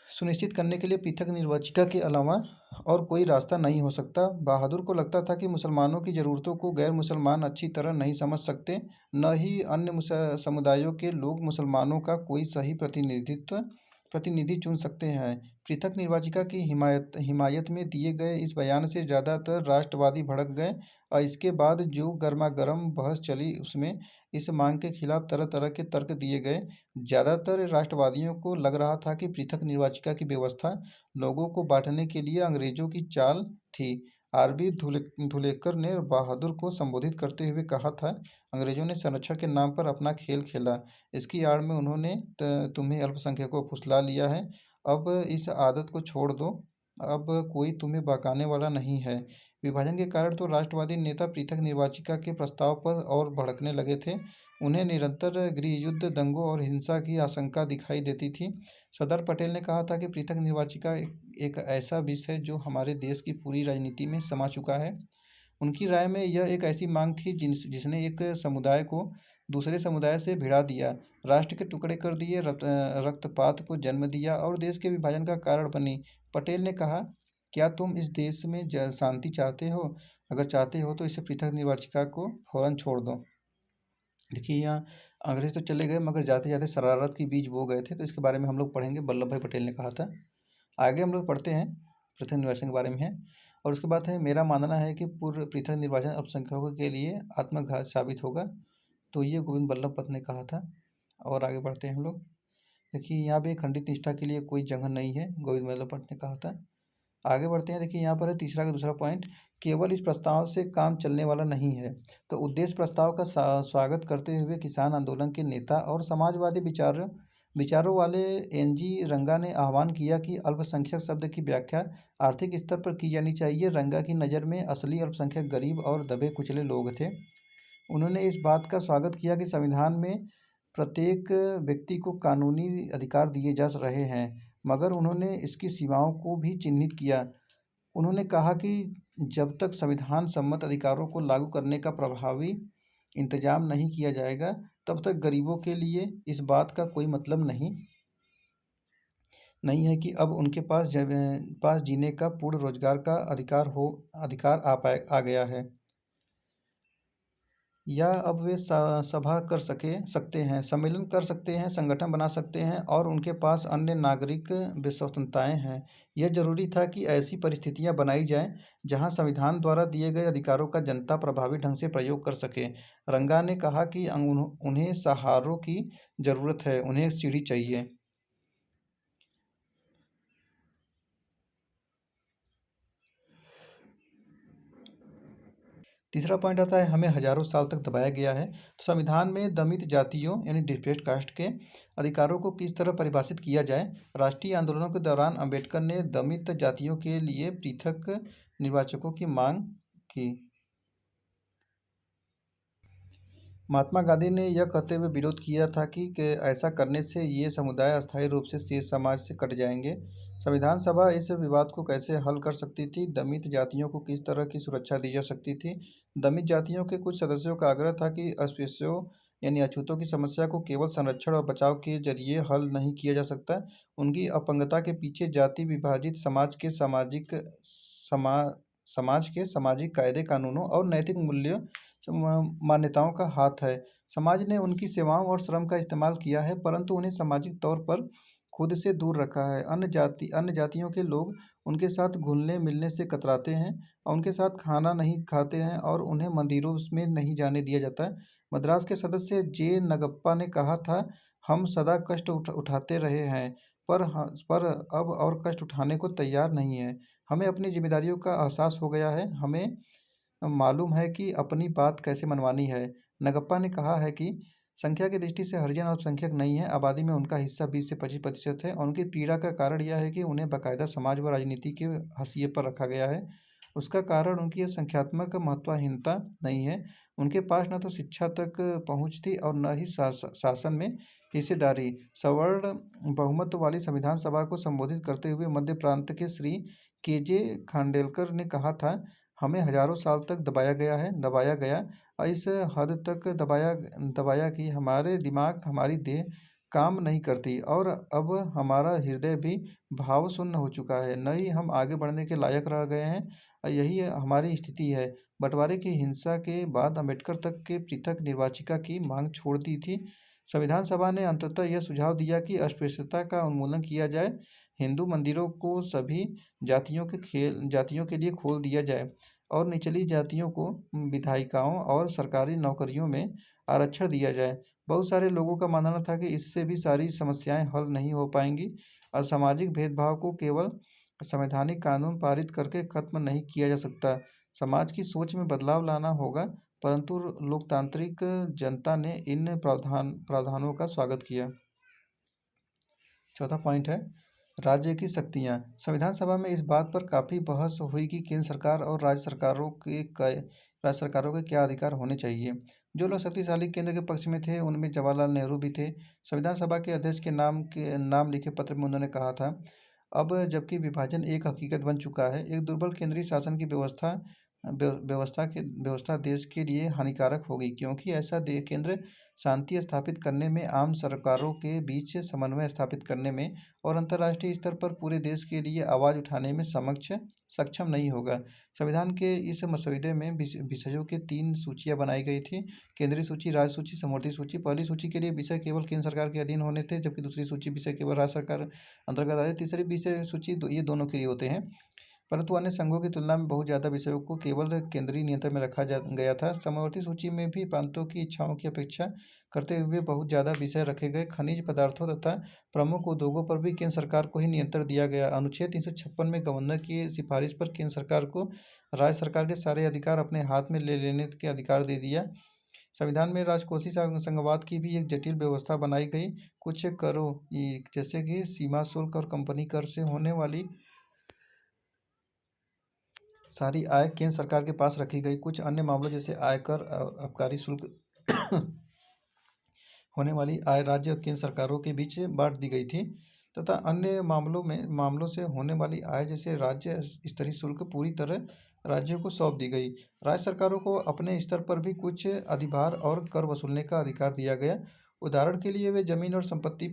सुनिश्चित करने के लिए पृथक निर्वाचिका के अलावा और कोई रास्ता नहीं हो सकता। बहादुर को लगता था कि मुसलमानों की ज़रूरतों को गैर मुसलमान अच्छी तरह नहीं समझ सकते, न ही अन्य समुदायों के लोग मुसलमानों का कोई सही प्रतिनिधि चुन सकते हैं। पृथक निर्वाचिका की हिमायत में दिए गए इस बयान से ज़्यादातर राष्ट्रवादी भड़क गए और इसके बाद जो गर्मागर्म बहस चली उसमें इस मांग के खिलाफ तरह तरह के तर्क दिए गए। ज़्यादातर राष्ट्रवादियों को लग रहा था कि पृथक निर्वाचिका की व्यवस्था लोगों को बांटने के लिए अंग्रेजों की चाल थी। आरबी धुलेकर ने बहादुर को संबोधित करते हुए कहा था, अंग्रेजों ने संरक्षण के नाम पर अपना खेल खेला। इसकी आड़ में उन्होंने तुम्हें अल्पसंख्यकों को फुसला लिया है। अब इस आदत को छोड़ दो, अब कोई तुम्हें बहकाने वाला नहीं है। विभाजन के कारण तो राष्ट्रवादी नेता पृथक निर्वाचिका के प्रस्ताव पर और भड़कने लगे थे। उन्हें निरंतर गृहयुद्ध, दंगों और हिंसा की आशंका दिखाई देती थी। सरदार पटेल ने कहा था कि पृथक निर्वाचिका एक ऐसा विष है जो हमारे देश की पूरी राजनीति में समा चुका है। उनकी राय में यह एक ऐसी मांग थी जिसने एक समुदाय को दूसरे समुदाय से भिड़ा दिया, राष्ट्र के टुकड़े कर दिए, रक्तपात को जन्म दिया और देश के विभाजन का कारण बनी। पटेल ने कहा, क्या तुम इस देश में शांति चाहते हो? अगर चाहते हो तो इसे पृथक निर्वाचिका को फौरन छोड़ दो। देखिए, यहाँ अंग्रेज तो चले गए मगर जाते जाते शरारत की बीज बो गए थे, तो इसके बारे में हम लोग पढ़ेंगे। वल्लभ भाई पटेल ने कहा था। आगे हम लोग पढ़ते हैं पृथक निर्वाचन के बारे में है। और उसके बाद है, मेरा मानना है कि पूर्व पृथक निर्वाचन अल्पसंख्यकों के लिए आत्मघात साबित होगा। तो ये गोविंद बल्लभ पंत ने कहा था। और आगे बढ़ते हैं हम लोग। देखिए, यहाँ पे खंडित निष्ठा के लिए कोई जगह नहीं है, गोविंद बल्लभ पंत ने कहा था। आगे बढ़ते हैं। देखिए, यहाँ पर है तीसरा का दूसरा पॉइंट, केवल इस प्रस्ताव से काम चलने वाला नहीं है। तो उद्देश्य प्रस्ताव का स्वागत करते हुए किसान आंदोलन के नेता और समाजवादी विचारों वाले एनजी रंगा ने आह्वान किया कि अल्पसंख्यक शब्द की व्याख्या आर्थिक स्तर पर की जानी चाहिए। रंगा की नज़र में असली अल्पसंख्यक गरीब और दबे कुचले लोग थे। उन्होंने इस बात का स्वागत किया कि संविधान में प्रत्येक व्यक्ति को कानूनी अधिकार दिए जा रहे हैं, मगर उन्होंने इसकी सीमाओं को भी चिन्हित किया। उन्होंने कहा कि जब तक संविधान सम्मत अधिकारों को लागू करने का प्रभावी इंतजाम नहीं किया जाएगा, तब तक गरीबों के लिए इस बात का कोई मतलब नहीं है कि अब उनके पास जीने का पूर्ण रोजगार का अधिकार आ गया है। या अब वे सभा कर सकते हैं, सम्मेलन कर सकते हैं, संगठन बना सकते हैं और उनके पास अन्य नागरिक स्वतंत्रताएं हैं। यह जरूरी था कि ऐसी परिस्थितियां बनाई जाएं जहां संविधान द्वारा दिए गए अधिकारों का जनता प्रभावी ढंग से प्रयोग कर सके। रंगा ने कहा कि उन्हें सहारों की जरूरत है, उन्हें एक सीढ़ी चाहिए। तीसरा पॉइंट आता है, हमें हजारों साल तक दबाया गया है। तो संविधान में दमित जातियों यानी डिप्रेस्ड कास्ट के अधिकारों को किस तरह परिभाषित किया जाए। राष्ट्रीय आंदोलनों के दौरान अंबेडकर ने दमित जातियों के लिए पृथक निर्वाचकों की मांग की। महात्मा गांधी ने यह कहते हुए विरोध किया था कि ऐसा करने से ये समुदाय अस्थायी रूप से शेष समाज से कट जाएंगे। संविधान सभा इस विवाद को कैसे हल कर सकती थी, दमित जातियों को किस तरह की सुरक्षा दी जा सकती थी। दमित जातियों के कुछ सदस्यों का आग्रह था कि अस्पृश्यों यानी अछूतों की समस्या को केवल संरक्षण और बचाव के जरिए हल नहीं किया जा सकता। उनकी अपंगता के पीछे जाति विभाजित समा समाज के सामाजिक कायदे कानूनों और नैतिक मूल्यों मान्यताओं का हाथ है। समाज ने उनकी सेवाओं और श्रम का इस्तेमाल किया है, परंतु उन्हें सामाजिक तौर पर खुद से दूर रखा है। अन्य जातियों के लोग उनके साथ घुलने मिलने से कतराते हैं और उनके साथ खाना नहीं खाते हैं और उन्हें मंदिरों में नहीं जाने दिया जाता है। मद्रास के सदस्य जे नगप्पा ने कहा था, हम सदा कष्ट उठाते रहे हैं, पर अब और कष्ट उठाने को तैयार नहीं है। हमें अपनी जिम्मेदारियों का एहसास हो गया है, हमें मालूम है कि अपनी बात कैसे मनवानी है। नगप्पा ने कहा है कि संख्या की दृष्टि से हरिजन अल्पसंख्यक नहीं है, आबादी में उनका हिस्सा 20 से 25% है और उनकी पीड़ा का कारण यह है कि उन्हें बाकायदा समाज व राजनीति के हाशिए पर रखा गया है। उसका कारण उनकी यह संख्यात्मक महत्वहीनता नहीं है, उनके पास न तो शिक्षा तक पहुंच थी और न ही शासन में हिस्सेदारी। सवर्ण बहुमत वाली संविधान सभा को संबोधित करते हुए मध्य प्रांत के श्री केजे खांडेलकर ने कहा था, हमें हजारों साल तक दबाया गया और इस हद तक दबाया कि हमारे दिमाग, हमारी देह काम नहीं करती और अब हमारा हृदय भी भाव शून्य हो चुका है। न ही हम आगे बढ़ने के लायक रह गए हैं और यही हमारी स्थिति है। बंटवारे की हिंसा के बाद अम्बेडकर तक के पृथक निर्वाचिका की मांग छोड़ दी थी। संविधान सभा ने अंततः यह सुझाव दिया कि अस्पृश्यता का उन्मूलन किया जाए, हिंदू मंदिरों को सभी जातियों के लिए खोल दिया जाए और निचली जातियों को विधायिकाओं और सरकारी नौकरियों में आरक्षण दिया जाए। बहुत सारे लोगों का मानना था कि इससे भी सारी समस्याएं हल नहीं हो पाएंगी और सामाजिक भेदभाव को केवल संवैधानिक कानून पारित करके खत्म नहीं किया जा सकता। समाज की सोच में बदलाव लाना होगा, परंतु लोकतांत्रिक जनता ने इन प्रावधानों का स्वागत किया। चौथा पॉइंट है, राज्य की शक्तियाँ। संविधान सभा में इस बात पर काफ़ी बहस हुई कि केंद्र सरकार और राज्य सरकारों के क्या अधिकार होने चाहिए। जो लोग शक्तिशाली केंद्र के पक्ष में थे उनमें जवाहरलाल नेहरू भी थे। संविधान सभा के अध्यक्ष के नाम लिखे पत्र में उन्होंने कहा था, अब जबकि विभाजन एक हकीकत बन चुका है, एक दुर्बल केंद्रीय शासन की व्यवस्था देश के लिए हानिकारक होगी, क्योंकि ऐसा केंद्र शांति स्थापित करने में, आम सरकारों के बीच समन्वय स्थापित करने में और अंतर्राष्ट्रीय स्तर पर पूरे देश के लिए आवाज़ उठाने में सक्षम नहीं होगा। संविधान के इस मसौदे में विषयों की 3 सूचियां बनाई गई थी, केंद्रीय सूची, राज्य सूची, समवर्ती सूची। पहली सूची के लिए विषय केवल केंद्र सरकार के अधीन होने थे, जबकि दूसरी सूची विषय केवल राज्य सरकार अंतर्गत आए। तीसरी विषय सूची ये दोनों के लिए होते हैं, परंतु अन्य संघों की तुलना में बहुत ज़्यादा विषयों को केवल केंद्रीय नियंत्रण में रखा गया था। समवर्ती सूची में भी प्रांतों की इच्छाओं की अपेक्षा करते हुए बहुत ज़्यादा विषय रखे गए। खनिज पदार्थों तथा प्रमुख उद्योगों पर भी केंद्र सरकार को ही नियंत्रण दिया गया। अनुच्छेद 356 में गवर्नर की सिफारिश पर केंद्र सरकार को राज्य सरकार के सारे अधिकार अपने हाथ में ले लेने के अधिकार दे दिया। संविधान में राजकोषीय संघवाद की भी एक जटिल व्यवस्था बनाई गई। कुछ करों जैसे कि सीमा शुल्क और कंपनी कर से होने वाली सारी आय केंद्र सरकार के पास रखी गई। कुछ अन्य मामलों जैसे आयकर और आबकारी शुल्क होने वाली आय राज्य और केंद्र सरकारों के बीच बांट दी गई थी तथा अन्य मामलों से होने वाली आय जैसे राज्य स्तरीय शुल्क पूरी तरह राज्यों को सौंप दी गई। राज्य सरकारों को अपने स्तर पर भी कुछ अधिभार और कर वसूलने का अधिकार दिया गया। उदाहरण के लिए वे जमीन और संपत्ति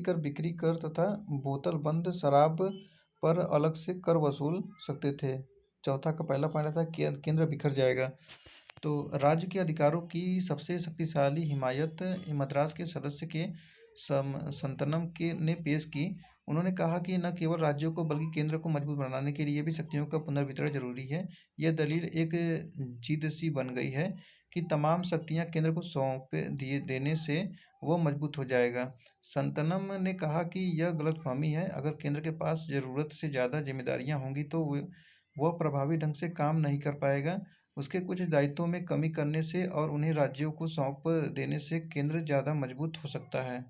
कर, बिक्री कर तथा बोतल बंद शराब पर अलग से कर वसूल सकते थे। चौथा का पहला पॉइंट था, केंद्र बिखर जाएगा। तो राज्य के अधिकारों की सबसे शक्तिशाली हिमायत मद्रास के सदस्य के संतनम के ने पेश की। उन्होंने कहा कि न केवल राज्यों को बल्कि केंद्र को मजबूत बनाने के लिए भी शक्तियों का पुनर्वितरण जरूरी है। यह दलील एक जिद सी बन गई है कि तमाम शक्तियां केंद्र को सौंप दिए देने से वह मजबूत हो जाएगा। संतनम ने कहा कि यह गलतफहमी है। अगर केंद्र के पास ज़रूरत से ज़्यादा जिम्मेदारियां होंगी तो वह प्रभावी ढंग से काम नहीं कर पाएगा। उसके कुछ दायित्वों में कमी करने से और उन्हें राज्यों को सौंप देने से केंद्र ज़्यादा मजबूत हो सकता है।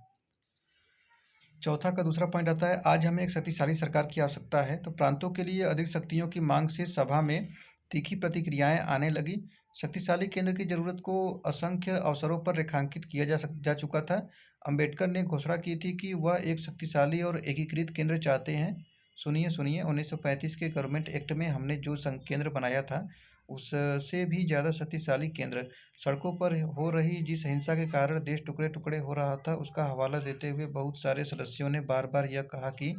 चौथा का दूसरा पॉइंट आता है, आज हमें एक शक्तिशाली सरकार की आवश्यकता है। तो प्रांतों के लिए अधिक शक्तियों की मांग से सभा में तीखी प्रतिक्रियाएं आने लगी। शक्तिशाली केंद्र की जरूरत को असंख्य अवसरों पर रेखांकित किया जा चुका था। अंबेडकर ने घोषणा की थी कि वह एक शक्तिशाली और एकीकृत केंद्र चाहते हैं। सुनिए सुनिए, 1935 के गवर्नमेंट एक्ट में हमने जो केंद्र बनाया था उससे भी ज़्यादा शक्तिशाली केंद्र। सड़कों पर हो रही जिस हिंसा के कारण देश टुकड़े टुकड़े हो रहा था उसका हवाला देते हुए बहुत सारे सदस्यों ने बार बार यह कहा कि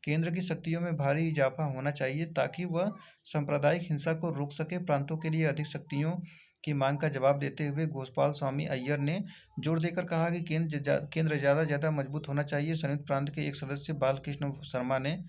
केंद्र की शक्तियों में भारी इजाफा होना चाहिए ताकि वह सांप्रदायिक हिंसा को रोक सके। प्रांतों के लिए अधिक शक्तियों की मांग का जवाब देते हुए गोपाल स्वामी अय्यर ने जोर देकर कहा कि केंद्र ज़्यादा मजबूत होना चाहिए। संयुक्त प्रांत के एक सदस्य बालकृष्ण शर्मा ने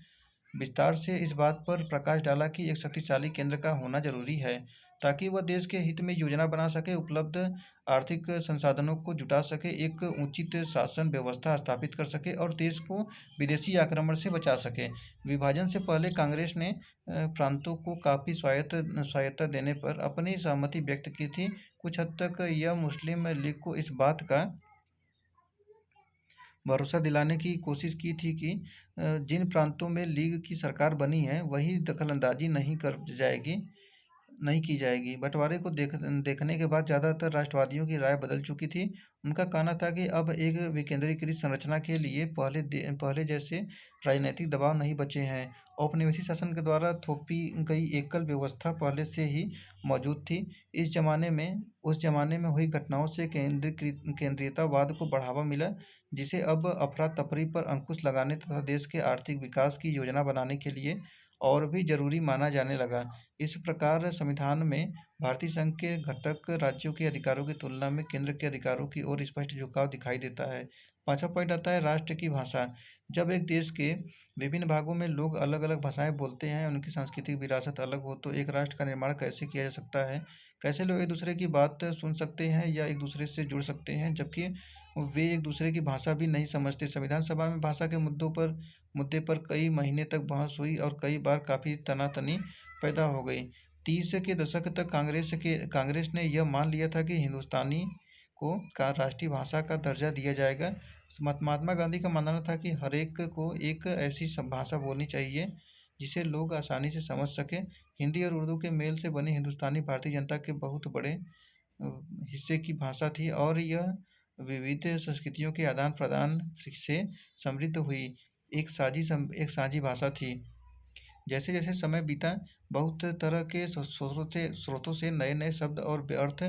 विस्तार से इस बात पर प्रकाश डाला कि एक शक्तिशाली केंद्र का होना जरूरी है ताकि वह देश के हित में योजना बना सके, उपलब्ध आर्थिक संसाधनों को जुटा सके, एक उचित शासन व्यवस्था स्थापित कर सके और देश को विदेशी आक्रमण से बचा सके। विभाजन से पहले कांग्रेस ने प्रांतों को काफ़ी स्वायत्तता देने पर अपनी सहमति व्यक्त की थी। कुछ हद तक यह मुस्लिम लीग को इस बात का भरोसा दिलाने की कोशिश की थी कि जिन प्रांतों में लीग की सरकार बनी है वही दखलंदाजी नहीं की जाएगी। बंटवारे को देखने के बाद ज़्यादातर राष्ट्रवादियों की राय बदल चुकी थी। उनका कहना था कि अब एक विकेंद्रीकृत संरचना के लिए पहले जैसे राजनीतिक दबाव नहीं बचे हैं। औपनिवेशिक शासन के द्वारा थोपी गई एकल व्यवस्था पहले से ही मौजूद थी। उस जमाने में हुई घटनाओं से केंद्रीयतावाद को बढ़ावा मिला, जिसे अब अफरा तफरी पर अंकुश लगाने तथा देश के आर्थिक विकास की योजना बनाने के लिए और भी जरूरी माना जाने लगा। इस प्रकार संविधान में भारतीय संघ के घटक राज्यों के अधिकारों की तुलना में केंद्र के अधिकारों की ओर स्पष्ट झुकाव दिखाई देता है। पांचवा पॉइंट आता है, राष्ट्र की भाषा। जब एक देश के विभिन्न भागों में लोग अलग अलग भाषाएं बोलते हैं, उनकी सांस्कृतिक विरासत अलग हो, तो एक राष्ट्र का निर्माण कैसे किया जा सकता है? कैसे लोग एक दूसरे की बात सुन सकते हैं या एक दूसरे से जुड़ सकते हैं जबकि वे एक दूसरे की भाषा भी नहीं समझते? संविधान सभा में भाषा के मुद्दे पर कई महीने तक बहस हुई और कई बार काफ़ी तनातनी पैदा हो गई। 30 के दशक तक कांग्रेस ने यह मान लिया था कि हिंदुस्तानी को का राष्ट्रीय भाषा का दर्जा दिया जाएगा। महात्मा गांधी का मानना था कि हर एक को एक ऐसी भाषा बोलनी चाहिए जिसे लोग आसानी से समझ सकें। हिंदी और उर्दू के मेल से बनी हिंदुस्तानी भारतीय जनता के बहुत बड़े हिस्से की भाषा थी और यह विविध संस्कृतियों के आदान प्रदान से समृद्ध हुई एक साझी भाषा थी। जैसे जैसे समय बीता, बहुत तरह के स्रोतों से नए नए शब्द और अर्थ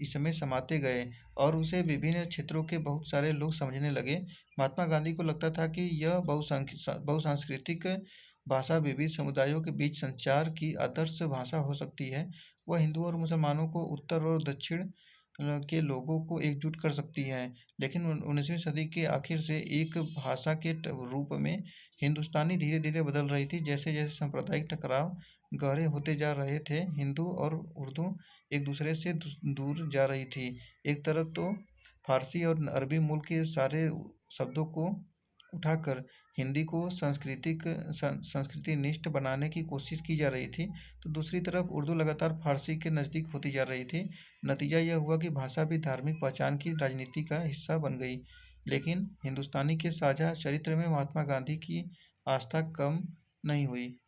इसमें समाते गए और उसे विभिन्न क्षेत्रों के बहुत सारे लोग समझने लगे। महात्मा गांधी को लगता था कि यह बहुसांस्कृतिक भाषा विविध समुदायों के बीच संचार की आदर्श भाषा हो सकती है। वह हिंदू और मुसलमानों को, उत्तर और दक्षिण के लोगों को एकजुट कर सकती है। लेकिन 19वीं सदी के आखिर से एक भाषा के रूप में हिंदुस्तानी धीरे धीरे बदल रही थी। जैसे जैसे सांप्रदायिक टकराव गहरे होते जा रहे थे, हिंदू और उर्दू एक दूसरे से दूर जा रही थी। एक तरफ तो फारसी और अरबी मूल के सारे शब्दों को उठाकर हिंदी को संस्कृतिनिष्ठ बनाने की कोशिश की जा रही थी, तो दूसरी तरफ उर्दू लगातार फारसी के नज़दीक होती जा रही थी। नतीजा यह हुआ कि भाषा भी धार्मिक पहचान की राजनीति का हिस्सा बन गई। लेकिन हिंदुस्तानी के साझा चरित्र में महात्मा गांधी की आस्था कम नहीं हुई।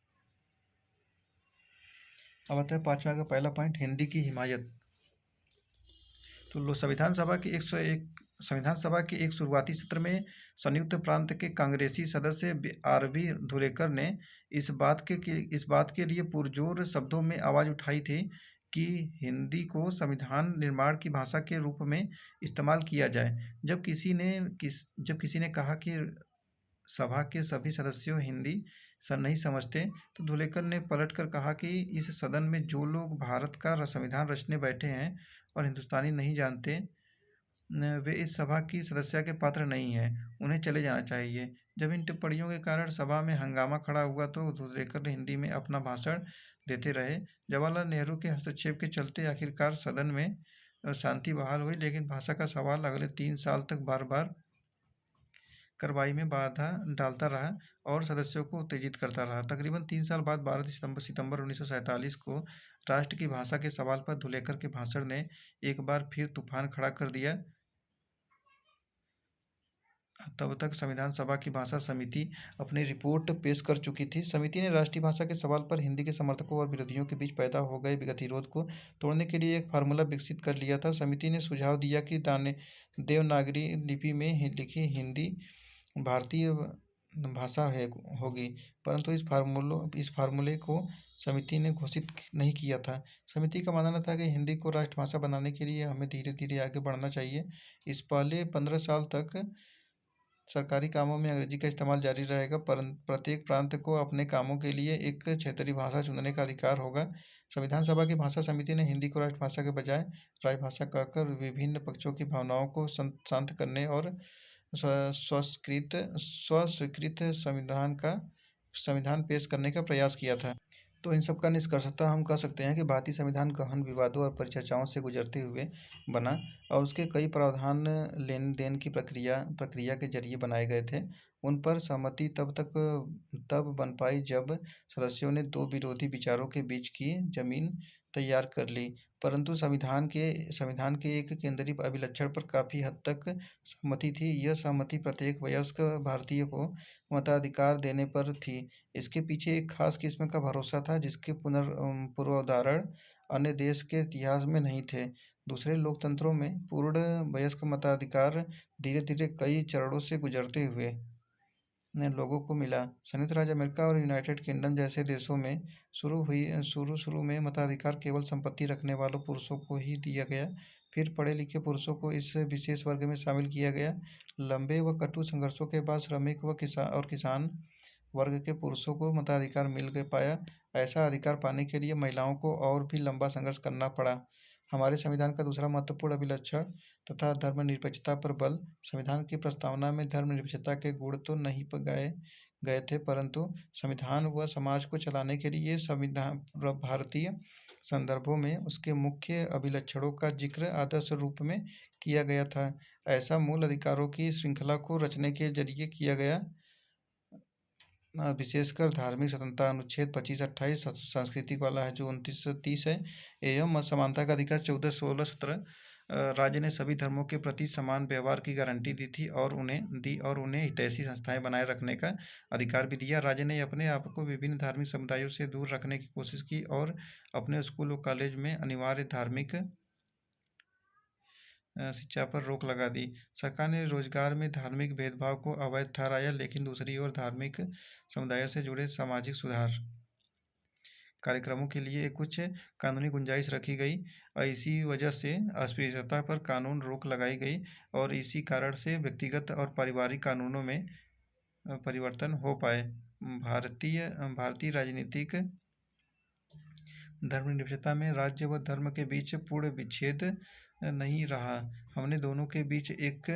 अब आता है पांचवा का पहला पॉइंट, हिंदी की हिमायत। तो संविधान सभा के एक शुरुआती सत्र में संयुक्त प्रांत के कांग्रेसी सदस्य आर.बी. धुलेकर ने इस बात के लिए पुरजोर शब्दों में आवाज़ उठाई थी कि हिंदी को संविधान निर्माण की भाषा के रूप में इस्तेमाल किया जाए। जब किसी ने कहा कि सभा के सभी सदस्यों हिंदी नहीं समझते, तो धुलेकर ने पलटकर कहा कि इस सदन में जो लोग भारत का संविधान रचने बैठे हैं और हिंदुस्तानी नहीं जानते, वे इस सभा की सदस्यता के पात्र नहीं हैं, उन्हें चले जाना चाहिए। जब इन टिप्पणियों के कारण सभा में हंगामा खड़ा हुआ तो धुलेकर हिंदी में अपना भाषण देते रहे। जवाहरलाल नेहरू के हस्तक्षेप के चलते आखिरकार सदन में शांति बहाल हुई, लेकिन भाषा का सवाल अगले 3 साल तक बार-बार कार्रवाई में बाधा डालता रहा और सदस्यों को उत्तेजित करता रहा। तकरीबन 3 साल बाद 12 सितंबर 1947 को राष्ट्र की भाषा के सवाल पर धुलेकर के भाषण ने एक बार फिर तूफान खड़ा कर दिया। तब तक संविधान सभा की भाषा समिति अपनी रिपोर्ट पेश कर चुकी थी। समिति ने राष्ट्रीय भाषा के सवाल पर हिंदी के समर्थकों और विरोधियों के बीच पैदा हो गए गतिरोध को तोड़ने के लिए एक फार्मूला विकसित कर लिया था। समिति ने सुझाव दिया कि देवनागरी लिपि में लिखी हिंदी भारतीय भाषा होगी, परंतु इस फार्मूले को समिति ने घोषित नहीं किया था। समिति का मानना था कि हिंदी को राष्ट्रभाषा बनाने के लिए हमें धीरे धीरे आगे बढ़ना चाहिए। इस पहले 15 साल तक सरकारी कामों में अंग्रेजी का इस्तेमाल जारी रहेगा, प्रत्येक प्रांत को अपने कामों के लिए एक क्षेत्रीय भाषा चुनने का अधिकार होगा। संविधान सभा की भाषा समिति ने हिंदी को राष्ट्रभाषा के बजाय राजभाषा कहकर विभिन्न पक्षों की भावनाओं को शांत करने और स्वस्वीकृत संविधान पेश करने का प्रयास किया था। तो इन सब का निष्कर्षतः हम कह सकते हैं कि भारतीय संविधान गहन विवादों और परिचर्चाओं से गुजरते हुए बना और उसके कई प्रावधान लेन देन की प्रक्रिया के जरिए बनाए गए थे। उन पर सहमति तब बन पाई जब सदस्यों ने दो विरोधी विचारों के बीच की जमीन तैयार कर ली, परंतु संविधान के एक केंद्रीय अभिलक्षण पर काफ़ी हद तक सहमति थी। यह सहमति प्रत्येक वयस्क भारतीय को मताधिकार देने पर थी। इसके पीछे एक खास किस्म का भरोसा था जिसके पूर्वोदाहरण अन्य देश के इतिहास में नहीं थे। दूसरे लोकतंत्रों में पूर्ण वयस्क मताधिकार धीरे धीरे कई चरणों से गुजरते हुए लोगों को मिला। संयुक्त राज्य अमेरिका और यूनाइटेड किंगडम जैसे देशों में शुरू में मताधिकार केवल संपत्ति रखने वालों पुरुषों को ही दिया गया, फिर पढ़े लिखे पुरुषों को इस विशेष वर्ग में शामिल किया गया। लंबे व कटु संघर्षों के बाद श्रमिक व किसान वर्ग के पुरुषों को मताधिकार मिल पाया। ऐसा अधिकार पाने के लिए महिलाओं को और भी लंबा संघर्ष करना पड़ा। हमारे संविधान का दूसरा महत्वपूर्ण अभिलक्षण तथा धर्मनिरपेक्षता पर बल। संविधान की प्रस्तावना में धर्मनिरपेक्षता के गुण तो नहीं पाए गए थे, परंतु संविधान व समाज को चलाने के लिए संविधान भारतीय संदर्भों में उसके मुख्य अभिलक्षणों का जिक्र आदर्श रूप में किया गया था। ऐसा मूल अधिकारों की श्रृंखला को रचने के जरिए किया गया, विशेषकर धार्मिक स्वतंत्रता अनुच्छेद 25-28, सांस्कृतिक वाला है जो 29-30 है, एवं समानता का अधिकार 14, 16, 17। राज्य ने सभी धर्मों के प्रति समान व्यवहार की गारंटी दी थी और उन्हें हितैषी संस्थाएं बनाए रखने का अधिकार भी दिया। राज्य ने अपने आप को विभिन्न धार्मिक समुदायों से दूर रखने की कोशिश की और अपने स्कूल और कॉलेज में अनिवार्य धार्मिक शिक्षा पर रोक लगा दी। सरकार ने रोजगार में धार्मिक भेदभाव को अवैध ठहराया, लेकिन दूसरी ओर धार्मिक समुदायों से जुड़े सामाजिक सुधार कार्यक्रमों के लिए कुछ कानूनी गुंजाइश रखी गई। इसी वजह से अस्पृश्यता पर कानून रोक लगाई गई और इसी कारण से व्यक्तिगत और पारिवारिक कानूनों में परिवर्तन हो पाए। भारतीय राजनीतिक धर्मनिरपेक्षता में राज्य व धर्म के बीच पूर्ण विच्छेद नहीं रहा। हमने दोनों के बीच एक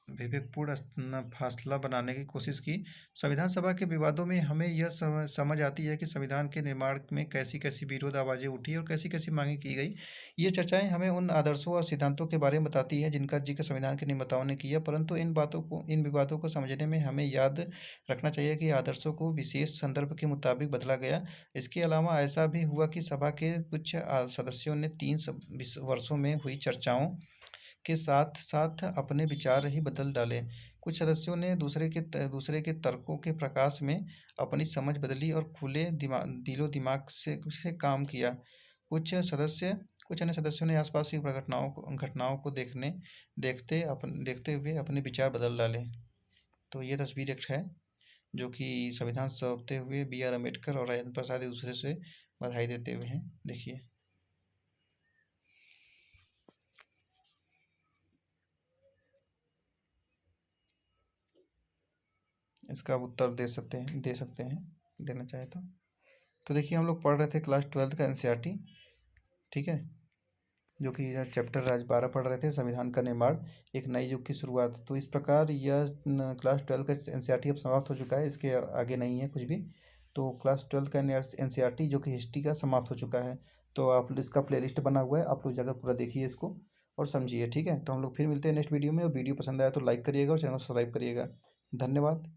विवेकपूर्ण फासला बनाने की कोशिश की। संविधान सभा के विवादों में हमें यह समझ आती है कि संविधान के निर्माण में कैसी कैसी विरोध आवाज़ें उठी और कैसी कैसी मांगें की गई। ये चर्चाएं हमें उन आदर्शों और सिद्धांतों के बारे में बताती है जिनका जिक्र संविधान के निर्माताओं ने किया, परंतु इन विवादों को समझने में हमें याद रखना चाहिए कि आदर्शों को विशेष संदर्भ के मुताबिक बदला गया। इसके अलावा ऐसा भी हुआ कि सभा के कुछ सदस्यों ने 3 वर्षों में हुई चर्चाओं के साथ साथ अपने विचार ही बदल डाले। कुछ सदस्यों ने दूसरे के तर्कों के प्रकाश में अपनी समझ बदली और खुले दिलो दिमाग से काम किया। कुछ अन्य सदस्यों ने आसपास की घटनाओं को देखते हुए अपने विचार बदल डाले। तो ये तस्वीर एक है जो कि संविधान सौंपते हुए बी आर अम्बेडकर और राजेंद्र प्रसाद एक दूसरे से बधाई देते हुए हैं। देखिए। इसका आप उत्तर दे सकते हैं देना चाहे तो देखिए हम लोग पढ़ रहे थे क्लास 12 का एनसीईआरटी, ठीक है, जो कि यह चैप्टर आज 12 पढ़ रहे थे, संविधान का निर्माण, एक नए युग की शुरुआत। तो इस प्रकार यह क्लास 12 का एनसीईआरटी अब समाप्त हो चुका है, इसके आगे नहीं है कुछ भी। तो क्लास 12 का एनसीईआरटी जो कि हिस्ट्री का समाप्त हो चुका है। तो आप इसका प्लेलिस्ट बना हुआ है, आप लोग जाकर पूरा देखिए इसको और समझिए, ठीक है। तो हम लोग फिर मिलते हैं नेक्स्ट वीडियो में, और वीडियो पसंद आया तो लाइक करिएगा और चैनल को सब्सक्राइब करिएगा। धन्यवाद।